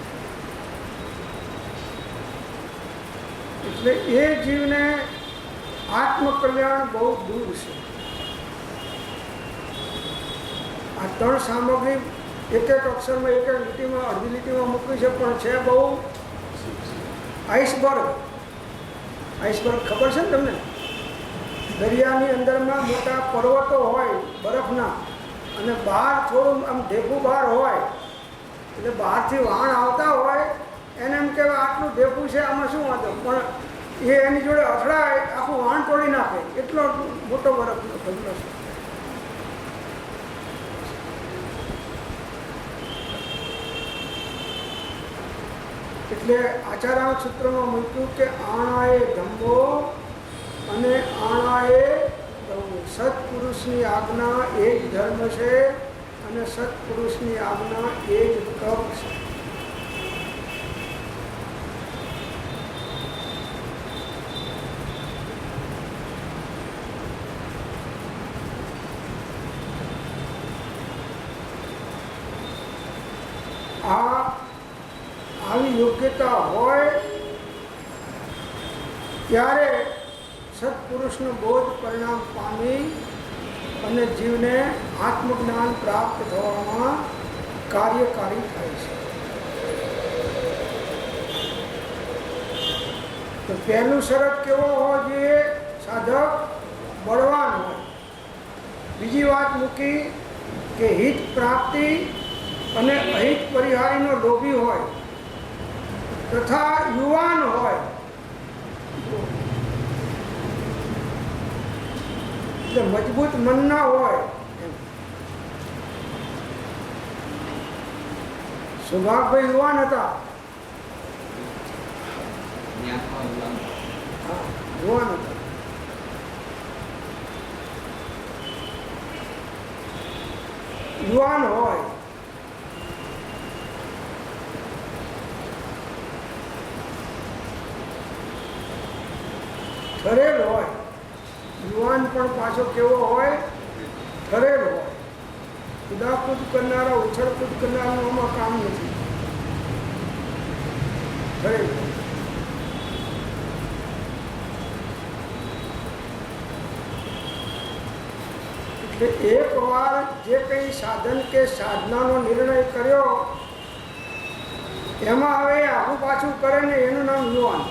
એટલે એ જીવને આત્મકલ્યાણ બહુ દૂર છે. આ 3 સામગ્રી એક અક્ષરમાં, એક લીટીમાં, અડધી લીટીમાં મૂકી છે, પણ છે બહુ આઈસબર્ગ. આઈસબર્ગ ખબર છે ને તમને? દરિયાની અંદરમાં મોટા પર્વતો હોય બરફના, અને બહાર થોડું આમ ઢેફું બહાર હોય, એટલે બહારથી વહાણ આવતા હોય, એને એમ કહેવાય આટલું ઢેફું છે, આમાં શું વાંધો, પણ એ એની જોડે અથડાય આખું વહાણ તોડી નાખે, એટલો મોટો બરફનો ઢગલો છે. એટલે આચાર્ય સૂત્રમાં મૂક્યું કે આણાએ ધંબો અને આણાએ સત્પુરુષની આજ્ઞા એ જ ધર્મ છે, અને સત્પુરુષની આજ્ઞા એ જ તપ છે. આવી યોગ્યતા હોય ત્યારે સત્પુરુષનો બોધ પરિણામ પામી અને જીવને આત્મજ્ઞાન પ્રાપ્ત થવામાં કાર્યકારી થાય છે. તો પહેલું શરત કેવો હોવો જોઈએ? સાધક બળવાન હોય. બીજી વાત મૂકી કે હિત પ્રાપ્તિ અને અહિત પરિહારીનો લોભી હોય તથા યુવાન હોય. એટલે મજબૂત મનના હોય. સુભાગભાઈ યુવાન હતા. હા, યુવાન હતા. યુવાન હોય. ઠરેલ હોય. યુવાન પણ પાછો કેવો હોય? ઠરેલ હોય. કુદાકૂદ કરનારા, ઉછળકૂદ કરનારાનું આમાં કામ નથી. ઠરેલ હોય. એટલે એક વાર જે કંઈ સાધન કે સાધનાનો નિર્ણય કર્યો એમાં હવે આખું પાછું કરે ને એનું નામ યુવાન.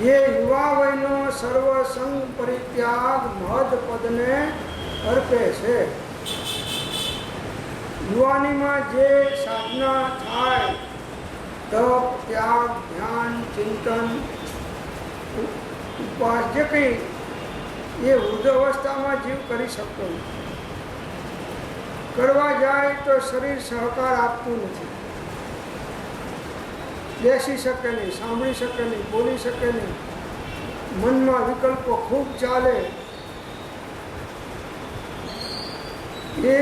ये युवा वैनो सर्व संग परित्याग महद पदने अर्पे છે. યુવાનીમાં જે સાધના થાય, તપ, ત્યાગ, ધ્યાન, ચિંતન, ઉપવાસ, જે કંઈ એ વૃદ્ધ અવસ્થામાં જીવ કરી શકતો નથી. કરવા જાય તો શરીર સહકાર આપતું નથી. બેસી શકે નહીં, સાંભળી શકે નહીં, બોલી શકે નહીં. મનમાં વિકલ્પો ખૂબ ચાલે. એ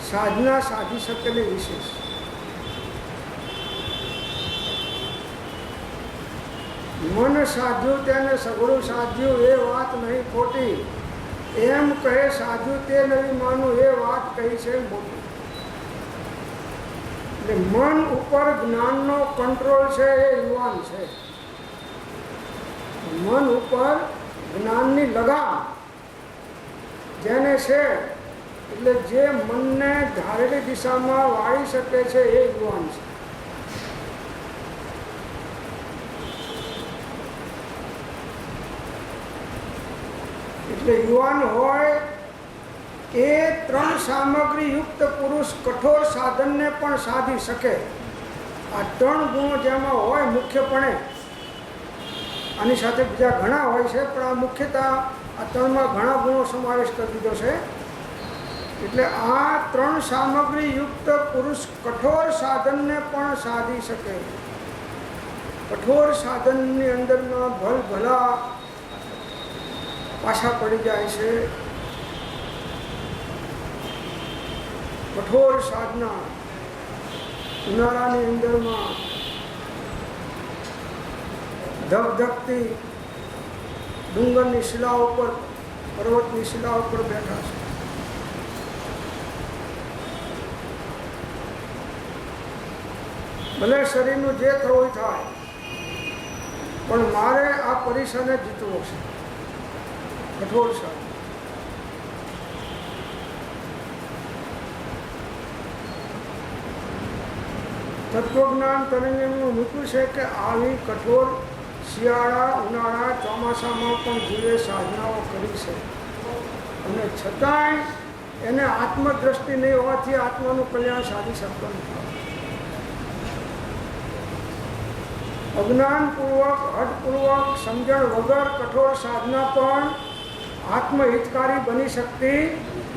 સાધના સાધી શકે નહીં. વિશેષ મન સાધ્યું તેને સઘળું સાધ્યું એ વાત નહીં ખોટી. એમ કહે સાધ્યું તે નહીં માનું એ વાત કહી છે મોટી. એટલે મન ઉપર જ્ઞાનનો કંટ્રોલ છે એ યુવાન છે. મન ઉપર જ્ઞાનની લગામ જેને છે, એટલે જે મનને ધારેલી દિશામાં વાળી શકે છે એ યુવાન છે. એટલે યુવાન હોય એ ત્રણ સામગ્રી યુક્ત પુરુષ કઠોર સાધનને પણ સાધી શકે. આ ત્રણ ગુણો જેમાં હોય મુખ્યપણે, આની સાથે બીજા ઘણા હોય છે પણ આ મુખ્યતઃ આ ત્રણમાં ઘણા ગુણો સમાવેશ કરી દીધો છે. એટલે આ ત્રણ સામગ્રી યુક્ત પુરુષ કઠોર સાધનને પણ સાધી શકે. કઠોર સાધનની અંદરમાં ભલા પાછા પડી જાય છે. કઠોર સાધના ઉનાળાની અંદરમાં ધગધગતી ડુંગરની શિલા ઉપર, પર્વતની શિલા ઉપર બેઠા છે. ભલે શરીરનું જે થવું થાય, પણ મારે આ પરીક્ષાને જીતવો છે. કઠોર સાધના. તત્વજ્ઞાન તરંગીનું મૂક્યું છે કે આવી કઠોર શિયાળા, ઉનાળા, ચોમાસામાં પણ જીવે સાધનાઓ કરી છે અને છતાંય એને આત્મદ્રષ્ટિ નહીં હોવાથી આત્માનું કલ્યાણ સાધી શકતો નથી. અજ્ઞાનપૂર્વક, હઠપૂર્વક, સમજણ વગર કઠોર સાધના પણ આત્મહિતકારી બની શકતી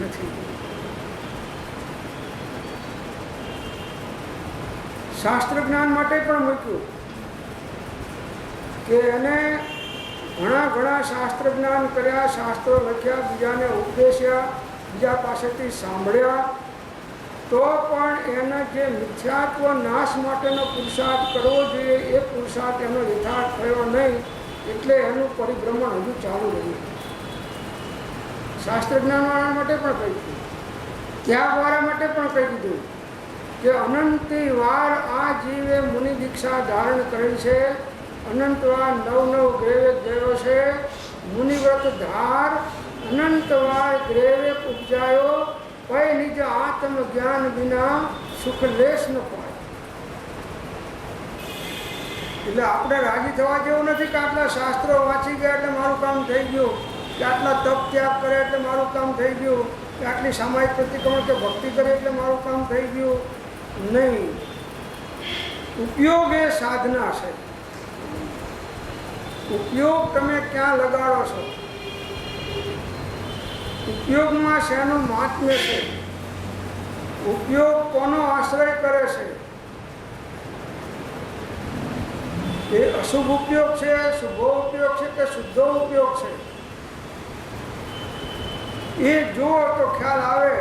નથી. શાસ્ત્ર જ્ઞાન માટે પણ મૂક્યું કે એને ઘણા શાસ્ત્ર જ્ઞાન કર્યા, શાસ્ત્રો લખ્યા, બીજાને ઉપદેશ્યા, બીજા પાસેથી સાંભળ્યા, તો પણ એના જે મિથ્યાત્વ નાશ માટેનો પુરુષાર્થ કરવો જોઈએ એ પુરુષાર્થ એનો યથાર્થ થયો નહીં. એટલે એનું પરિભ્રમણ હજુ ચાલુ રહ્યું. શાસ્ત્ર જ્ઞાનવાળા માટે પણ કહી દીધું, ત્યાગવાળા માટે પણ કહી દીધું કે અનંતી વાર આ જીવે મુનિ દીક્ષા ધારણ કરી છે. અનંતવાર નવ ગ્રેવે ગયો છે. મુનિવ્રત ધાર અનંતવાર ગ્રેવે ઉપજાયો. પય નિજ આત્મ જ્ઞાન વિના સુખ લેશ ન પાય. એટલે આપણે રાજી થવા જેવું નથી કે આટલા શાસ્ત્રો વાંચી ગયા એટલે મારું કામ થઈ ગયું, કે આટલા તપ ત્યાગ કરે એટલે મારું કામ થઈ ગયું, કે આટલી સામાયિક પ્રતિક્રમણ કે ભક્તિ કરે એટલે મારું કામ થઈ ગયું. નહીં. ઉપયોગ એ સાધના છે. ઉપયોગ તમે ક્યાં લગાડો છો, ઉપયોગમાં શેનું મહાત્મ્ય છે, ઉપયોગ કોનો આશ્રય કરે છે, એ અશુભ ઉપયોગ છે, શુભ ઉપયોગ છે કે શુદ્ધ ઉપયોગ છે, એ જુઓ તો ખ્યાલ આવે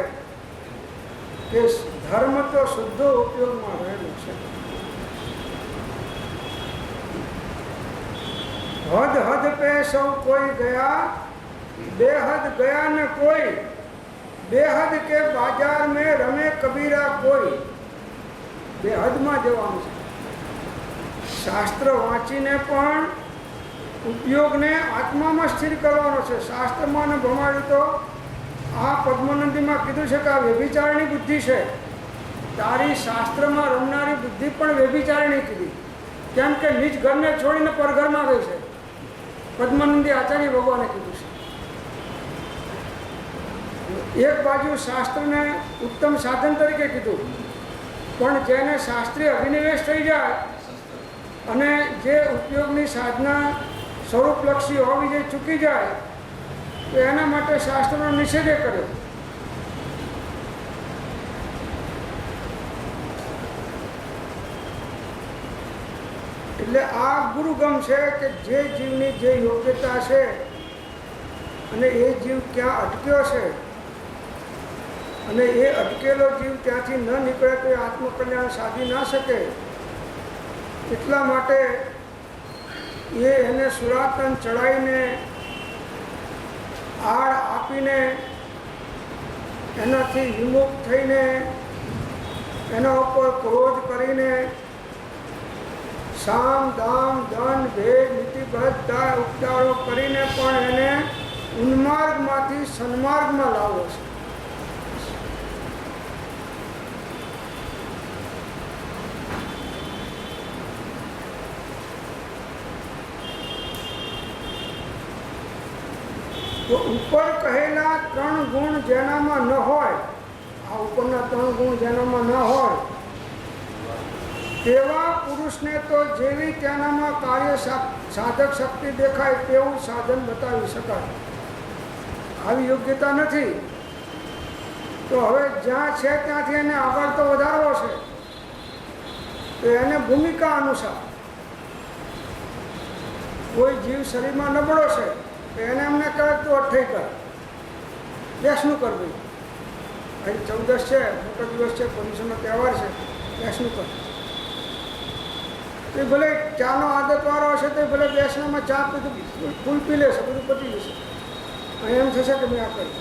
કે ધર્મ તો શુદ્ધ ઉપયોગમાં રહેલું છે. હદ હદ પે સૌ કોઈ ગયા, बेहद गया न कोई, बेहद के बाजार में रमे कबीरा कोई. બેહદમાં જવાનું છે. શાસ્ત્ર વાંચીને પણ ઉપયોગને આત્મામાં સ્થિર કરવાનો છે. શાસ્ત્રમાં ને ભમાડ્યું તો આ પદ્મનંદીમાં કીધું છે કે આ વ્યભિચારણી બુદ્ધિ છે. તારી શાસ્ત્રમાં રમનારી બુદ્ધિ પણ વ્યભિચારણી કીધી. કેમ કે નિજ ઘરને છોડીને પરઘરમાં ગઈ છે. પદ્મનંદી આચાર્ય ભગવાને કીધું છે. એક બાજુ શાસ્ત્રને ઉત્તમ સાધન તરીકે કીધું, પણ જેને શાસ્ત્રીય અભિનિવેશ થઈ જાય અને જે ઉપયોગની સાધના સ્વરૂપલક્ષી હોવી જે ચૂકી જાય તો એના માટે શાસ્ત્રનો નિષેધે કર્યો. એટલે આ ગુરુગમ છે કે જે જીવની જે યોગ્યતા છે અને એ જીવ ક્યાં અટક્યો છે અને એ અટકેલો જીવ ત્યાંથી ન નીકળે તો એ આત્મકલ્યાણ સાધી ના શકે. એટલા માટે એને સુરાતન ચડાવીને આડ આપીને એનાથી વિમુખ થઈને એના ઉપર ક્રોધ કરીને સામ દામ દંડ ભેદ નીતિ બધા ઉપચારો કરીને પણ એને ઉન્માર્ગમાંથી સન્માર્ગમાં લાવો છે. તો ઉપર કહેલા 3 ગુણ જેનામાં ન હોય, આ ઉપરના 3 ગુણ જેનામાં ન હોય તેવા પુરુષને તો જેવી તેનામાં કાર્ય સાધક શક્તિ દેખાય તેવું સાધન બતાવી શકાય. આવી યોગ્યતા નથી તો હવે જ્યાં છે ત્યાંથી એને આગળ તો વધારવો છે તો એને ભૂમિકા અનુસાર. કોઈ જીવ શરીરમાં નબળો છે એને એમને કહે તું અઠ્ઠઈ કર, બેસનું કરવું. અહીં 14 છે, મોટો દિવસ છે, પોલ્યુશનનો તહેવાર છે, બેસનું કર. તો ભલે ચાનો આદતવાળો હશે તો ભલે બેસનામાં ચા પીધું ફૂલ પી લેશે, બધું પતી જશે. અહીં એમ થશે કે મેં આ કર્યું.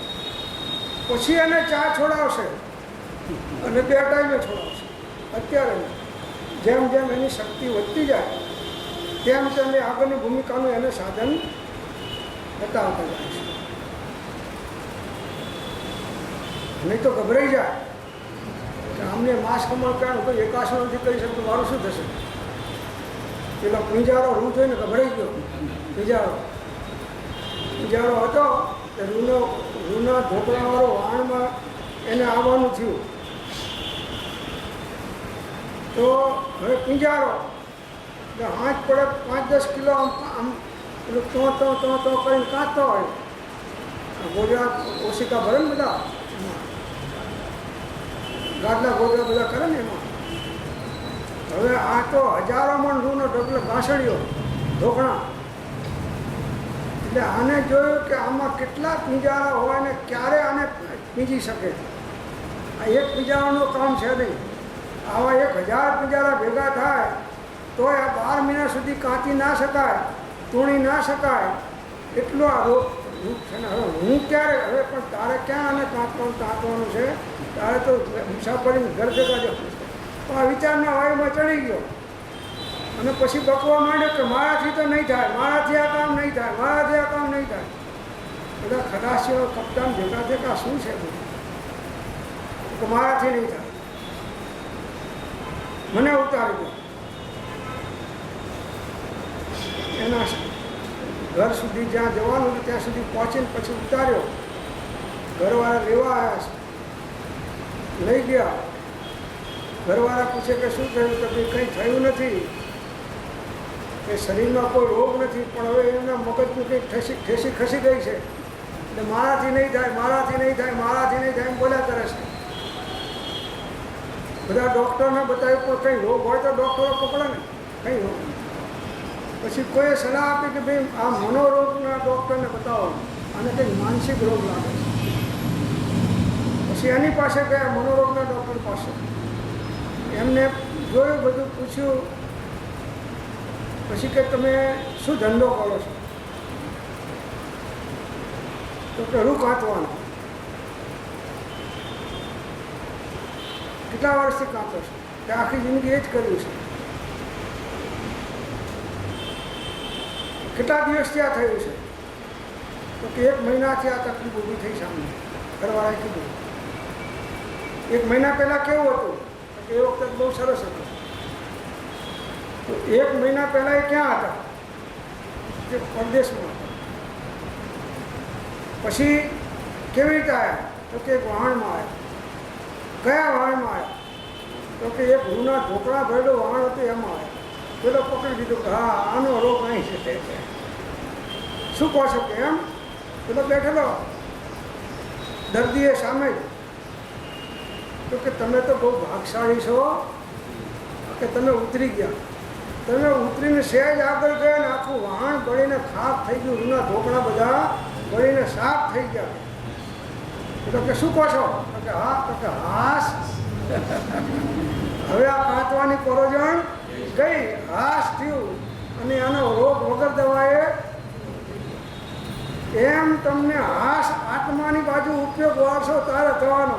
પછી એને ચા છોડાવશે અને 2 ટાઈમે છોડાવશે. અત્યારે જેમ જેમ એની શક્તિ વધતી જાય તેમ તેમ એ આગળની ભૂમિકાનું એને સાધન બતાવતા જાય છે. નહીં તો ગભરાઈ જાય કે આમને માસ કમળ કાઢું કોઈ એકાસન નથી કરી શકતું, મારું શું થશે? પેલો પિંજારો રૂ જોઈને ગભરાઈ ગયો. પિંજારો હતો તે રૂના ઢોકળાવાળો વાણમાં એને આવવાનું થયું. તો હવે પિંજારો હાથ પડે 5-10 કિલો આમ પેલું તો કરીને કાઢતો હોય. ગોજરા ઓશિકા ભરે ને બધા ગાદલા ગોજરા બધા કરે ને એમાં. હવે આ તો 1000 મણ રૂનો ઢગલો ઘાસળીઓ ઢોકણા. એટલે આને જોયું કે આમાં કેટલા પિંજારા હોય ને ક્યારે આને પીંજી શકે. આ એક પિંજારાનું કામ છે નહીં. આવા 1000 પિંજારા ભેગા થાય તોય આ 12 મહિના સુધી કાંચી ના શકાય, તૂણી ના શકાય. એટલો આ રૂપ છે ને. હવે હું ક્યારે હવે પણ તારે ક્યાં આને કાંચવાનું છે? તારે તો મુસાફરી ઘર ભેગા જવું છે. તો આ વિચારના વાયુમાં ચડી ગયો અને પછી બકવા માંડ્યો કે મારાથી તો નહીં થાય, મારાથી આ કામ નહીં થાય, મારાથી આ કામ નહીં થાય. બધા ખલાસીઓ કપ્તાન ભેગા ભેગા શું છે બધું કે મારાથી નહીં થાય, મને ઉતારી દો. એના ઘર સુધી જ્યાં જવાનું હતું ત્યાં સુધી પહોંચીને પછી ઉતાર્યો. ઘરવાળા લેવા આવ્યા છે, લઈ ગયા. ઘરવાળા પૂછે કે શું થયું? તો કંઈ થયું નથી, કે શરીરમાં કોઈ રોગ નથી, પણ હવે એમના મગજનું કંઈક ઠેસી ખસી ગઈ છે, એટલે મારાથી નહીં થાય, મારાથી નહીં થાય, મારાથી નહીં થાય એમ બોલ્યા કરે છે. બધા ડૉક્ટરને બતાવ્યું પણ કંઈ રોગ હોય તો ડૉક્ટરો પકડે ને, કંઈ રોગ નહીં. પછી કોઈએ સલાહ આપી કે ભાઈ આ મનોરોગના ડૉક્ટરને બતાવો, અને કંઈક માનસિક રોગ લાગે છે. પછી એની પાસે ગયા, મનોરોગના ડૉક્ટર પાસે. એમને જોયું, બધું પૂછ્યું. પછી કે તમે શું ધંધો કરો છો? તો કે રૂ કાંતવાનો. કેટલા વર્ષથી કાંતો છો? કે આખી જિંદગી એ જ કર્યું છે. કેટલા દિવસ ત્યાં થયું છે? તો કે 1 મહિનાથી આ તકલીફ ઊભી થઈ સામે. ઘરવાળાએ કીધું. 1 મહિના પહેલાં કેવું હતું? એ વખતે બહુ સરસ હતું. તો 1 મહિના પહેલાં એ ક્યાં હતા? કે પરદેશમાં હતા. પછી કેવી રીતે આવ્યા? તો કે એક વહાણમાં આવ્યા. કયા વહાણમાં આવ્યા? તો કે એક રૂના ઢોકળા ભરેલું વહાણ હતું, એમાં આવ્યા. પેલો પકડી દીધું કે હા, આનો રોગ અહીં છે. શું કહો છો? કે એમ. પેલો બેઠેલો દર્દીએ સામે જ. તો કે તમે તો બહુ ભાગશાળી છો કે તમે ઉતરી ગયા. તમે ઉતરીને સહેજ આગળ ગયા ને આખું વહાણ બળીને ખાક થઈ ગયું, રૂના ઢોકળા બધા બળીને સાફ થઈ ગયા. તો કે શું કહો છો? તો કે હા. તો કે હાશ. હવે આ કાંતવાની પરોજણ ગઈ, હાશ થયું, અને આનો રોગ વગર દવાએ. એમ તમને હાશ આત્માની બાજુ ઉપયોગ વાળશો તારે થવાનો.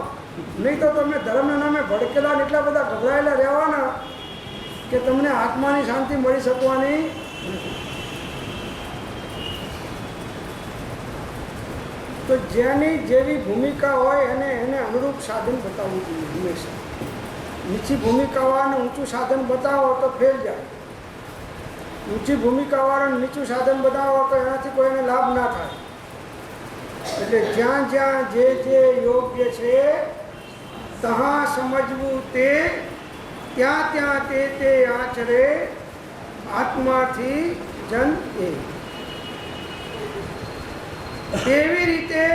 નહીં તો તમે ધર્મના નામે ભડકેલા ને એટલા બધા ગભરાયેલા રહેવાના કે તમને આત્માની શાંતિ મળી શકવાની નથી. તો જેની જેવી ભૂમિકા હોય એને અનુરૂપ સાધન બતાવવું જોઈએ હંમેશા. નીચી ભૂમિકાવાળાને ઊંચું સાધન બતાવો તો ફેલ જાય. ઊંચી ભૂમિકાવાળાને નીચું સાધન બતાવો તો એનાથી કોઈને લાભ ના થાય. એટલે જ્યાં જ્યાં જે યોગ્ય છે તહાં સમજવું તે, ત્યાં ત્યાં તે આચરે, આત્માથી જન એ. એવી રીતે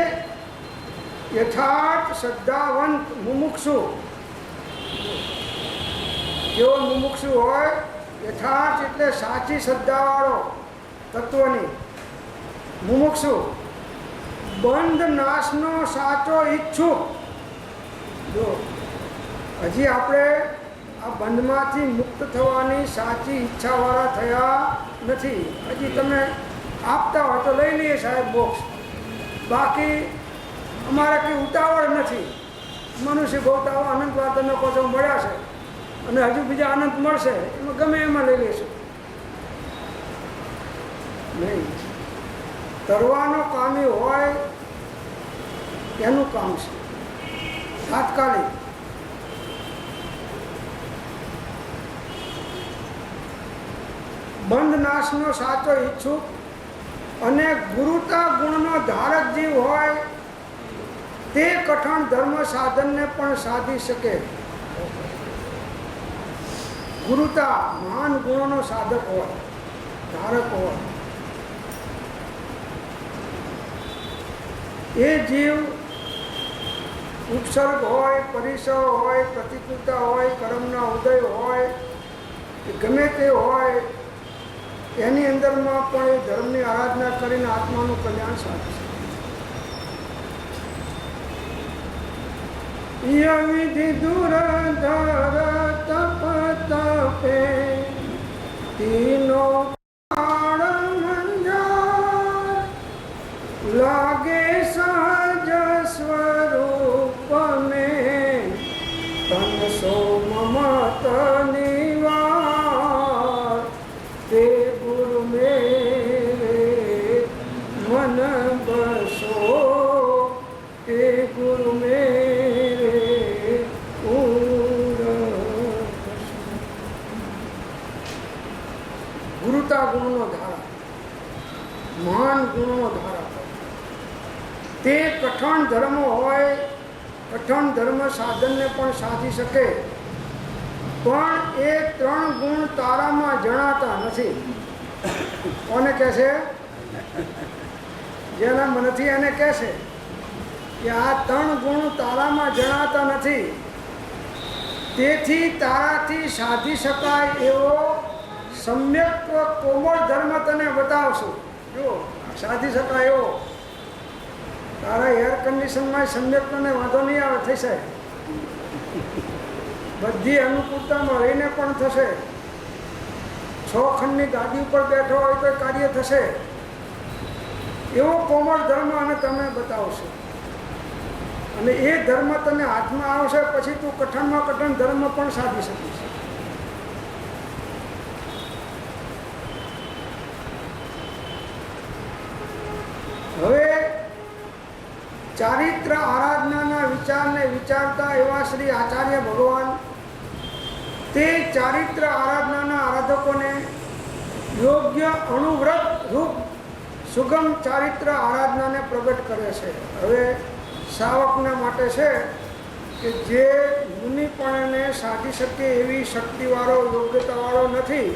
યથાર્થ શ્રદ્ધાવંત મુમુક્ષુ, જેવો મુમુક્ષુ હોય, યથાર્થ એટલે સાચી શ્રદ્ધાવાળો તત્વની મુમુક્ષુ, બંધ નાશનો સાચો ઈચ્છુક. જો હજી આપણે આ બંધમાંથી મુક્ત થવાની સાચી ઈચ્છાવાળા થયા નથી. હજી તમે આપતા હોય તો લઈ લઈએ સાહેબ બોક્સ, બાકી અમારે કંઈ ઉતાવળ નથી. મનુષ્ય ગૌતાઓ અનંત વાર્તાનો કોચો મળ્યા છે અને હજુ બીજા અનંત મળશે, એમાં ગમે એમાં લઈ લઈશું. નહીં, તરવાનો કામી હોય એનું કામ છે તાત્કાલિક. બંધ નાશનો સાચો ઈચ્છુક અને ગુરુતા ગુણનો ધારક જીવ હોય તે કઠણ ધર્મ સાધનને પણ સાધી શકે. ગુરુતા મહાન ગુણોનો સાધક હોય, ધારક હોય, એ જીવ ઉપસર્ગ હોય, પરિસર હોય, પ્રતિકૂળતા હોય, કર્મના ઉદય હોય, ગમે તે હોય, એની અંદરમાં પણ એ ધર્મની આરાધના કરીને આત્માનું કલ્યાણ સાધશે. વિધિ દુરધર તપ તપે તીનો કાળ મંજાર લાગે સહજ સ્વરૂપ મેં તન સો મમત નિવાર તે ગુરુ મેરે મન બસો તે ગુરુ મેરે ગુરુતા ગુણનો ધારા. મહાન ગુણોનો ધારા કરે. તે કઠણ ધર્મ હોય, કઠણ ધર્મ સાધનને પણ સાધી શકે, પણ એ 3 ગુણ તારામાં જણાતા નથી. કોને કહેશે? જેના મનથી એને કહેશે કે આ 3 ગુણ તારામાં જણાતા નથી, તેથી તારાથી સાધી શકાય એવો સમ્યક કોમળ ધર્મ તને બતાવશું. જો સાધી શકાય એવો. તારા એર કન્ડિશનમાં સમ્યક તને વાંધો નહીં આવે, થશે. બધી અનુકૂળતામાં રહીને પણ થશે. 6 ખંડની ગાદી ઉપર બેઠો હોય તો કાર્ય થશે. એવો કોમળ ધર્મ અને તમે બતાવશો, અને એ ધર્મ તને હાથમાં આવશે પછી તું કઠણમાં કઠણ ધર્મ પણ સાધી શકીશ. હવે ચારિત્ર આરાધનાના વિચારને વિચારતા એવા શ્રી આચાર્ય ભગવાન તે ચારિત્ર આરાધનાના આરાધકોને યોગ્ય અણુવ્રત રૂપ સુગમ ચારિત્ર આરાધનાને પ્રગટ કરે છે. હવે સાવકના માટે છે કે જે મુનિપણને સાધી શકે એવી શક્તિવાળો, યોગ્યતાવાળો નથી,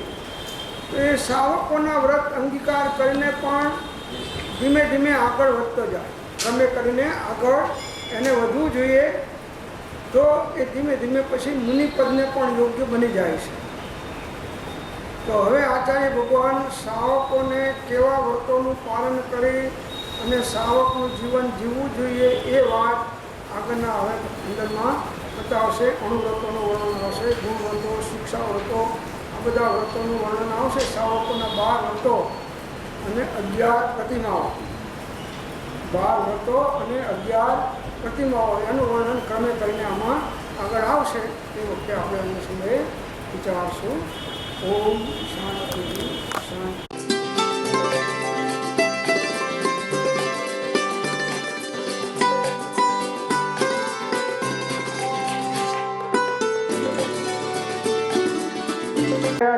તો એ સાવકોના વ્રત અંગીકાર કરીને પણ ધીમે ધીમે આગળ વધતો જાય. ગમે કરીને આગળ એને વધવું જોઈએ, તો એ ધીમે ધીમે પછી મુનિપદને પણ યોગ્ય બની જાય છે. તો હવે આચાર્ય ભગવાન સાવકોને કેવા વ્રતોનું પાલન કરી અને સાવકનું જીવન જીવવું જોઈએ એ વાત આગળના હવે અંદરમાં બતાવશે. અણુવ્રતોનું વર્ણન આવશે, ગુણવ્રતો, શિક્ષા વ્રતો, આ બધા વ્રતોનું વર્ણન આવશે. સાવકોના 12 વ્રતો અને 11 પ્રતિમાઓ, 12 વ્રતો અને 11 પ્રતિમાઓ, એનું વર્ણન ક્રમે કરીને આમાં આગળ આવશે. એ વખતે આપણે અન્ય સમયે વિચારશું. ઓમ શાંતિ શાંતિ.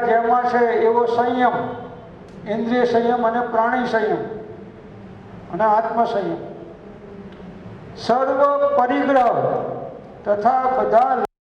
જેમાં છે એવો સંયમ, ઇન્દ્રિય સંયમ અને પ્રાણી સંયમ અને આત્મ સંયમ, સર્વ પરિગ્રહ તથા બધા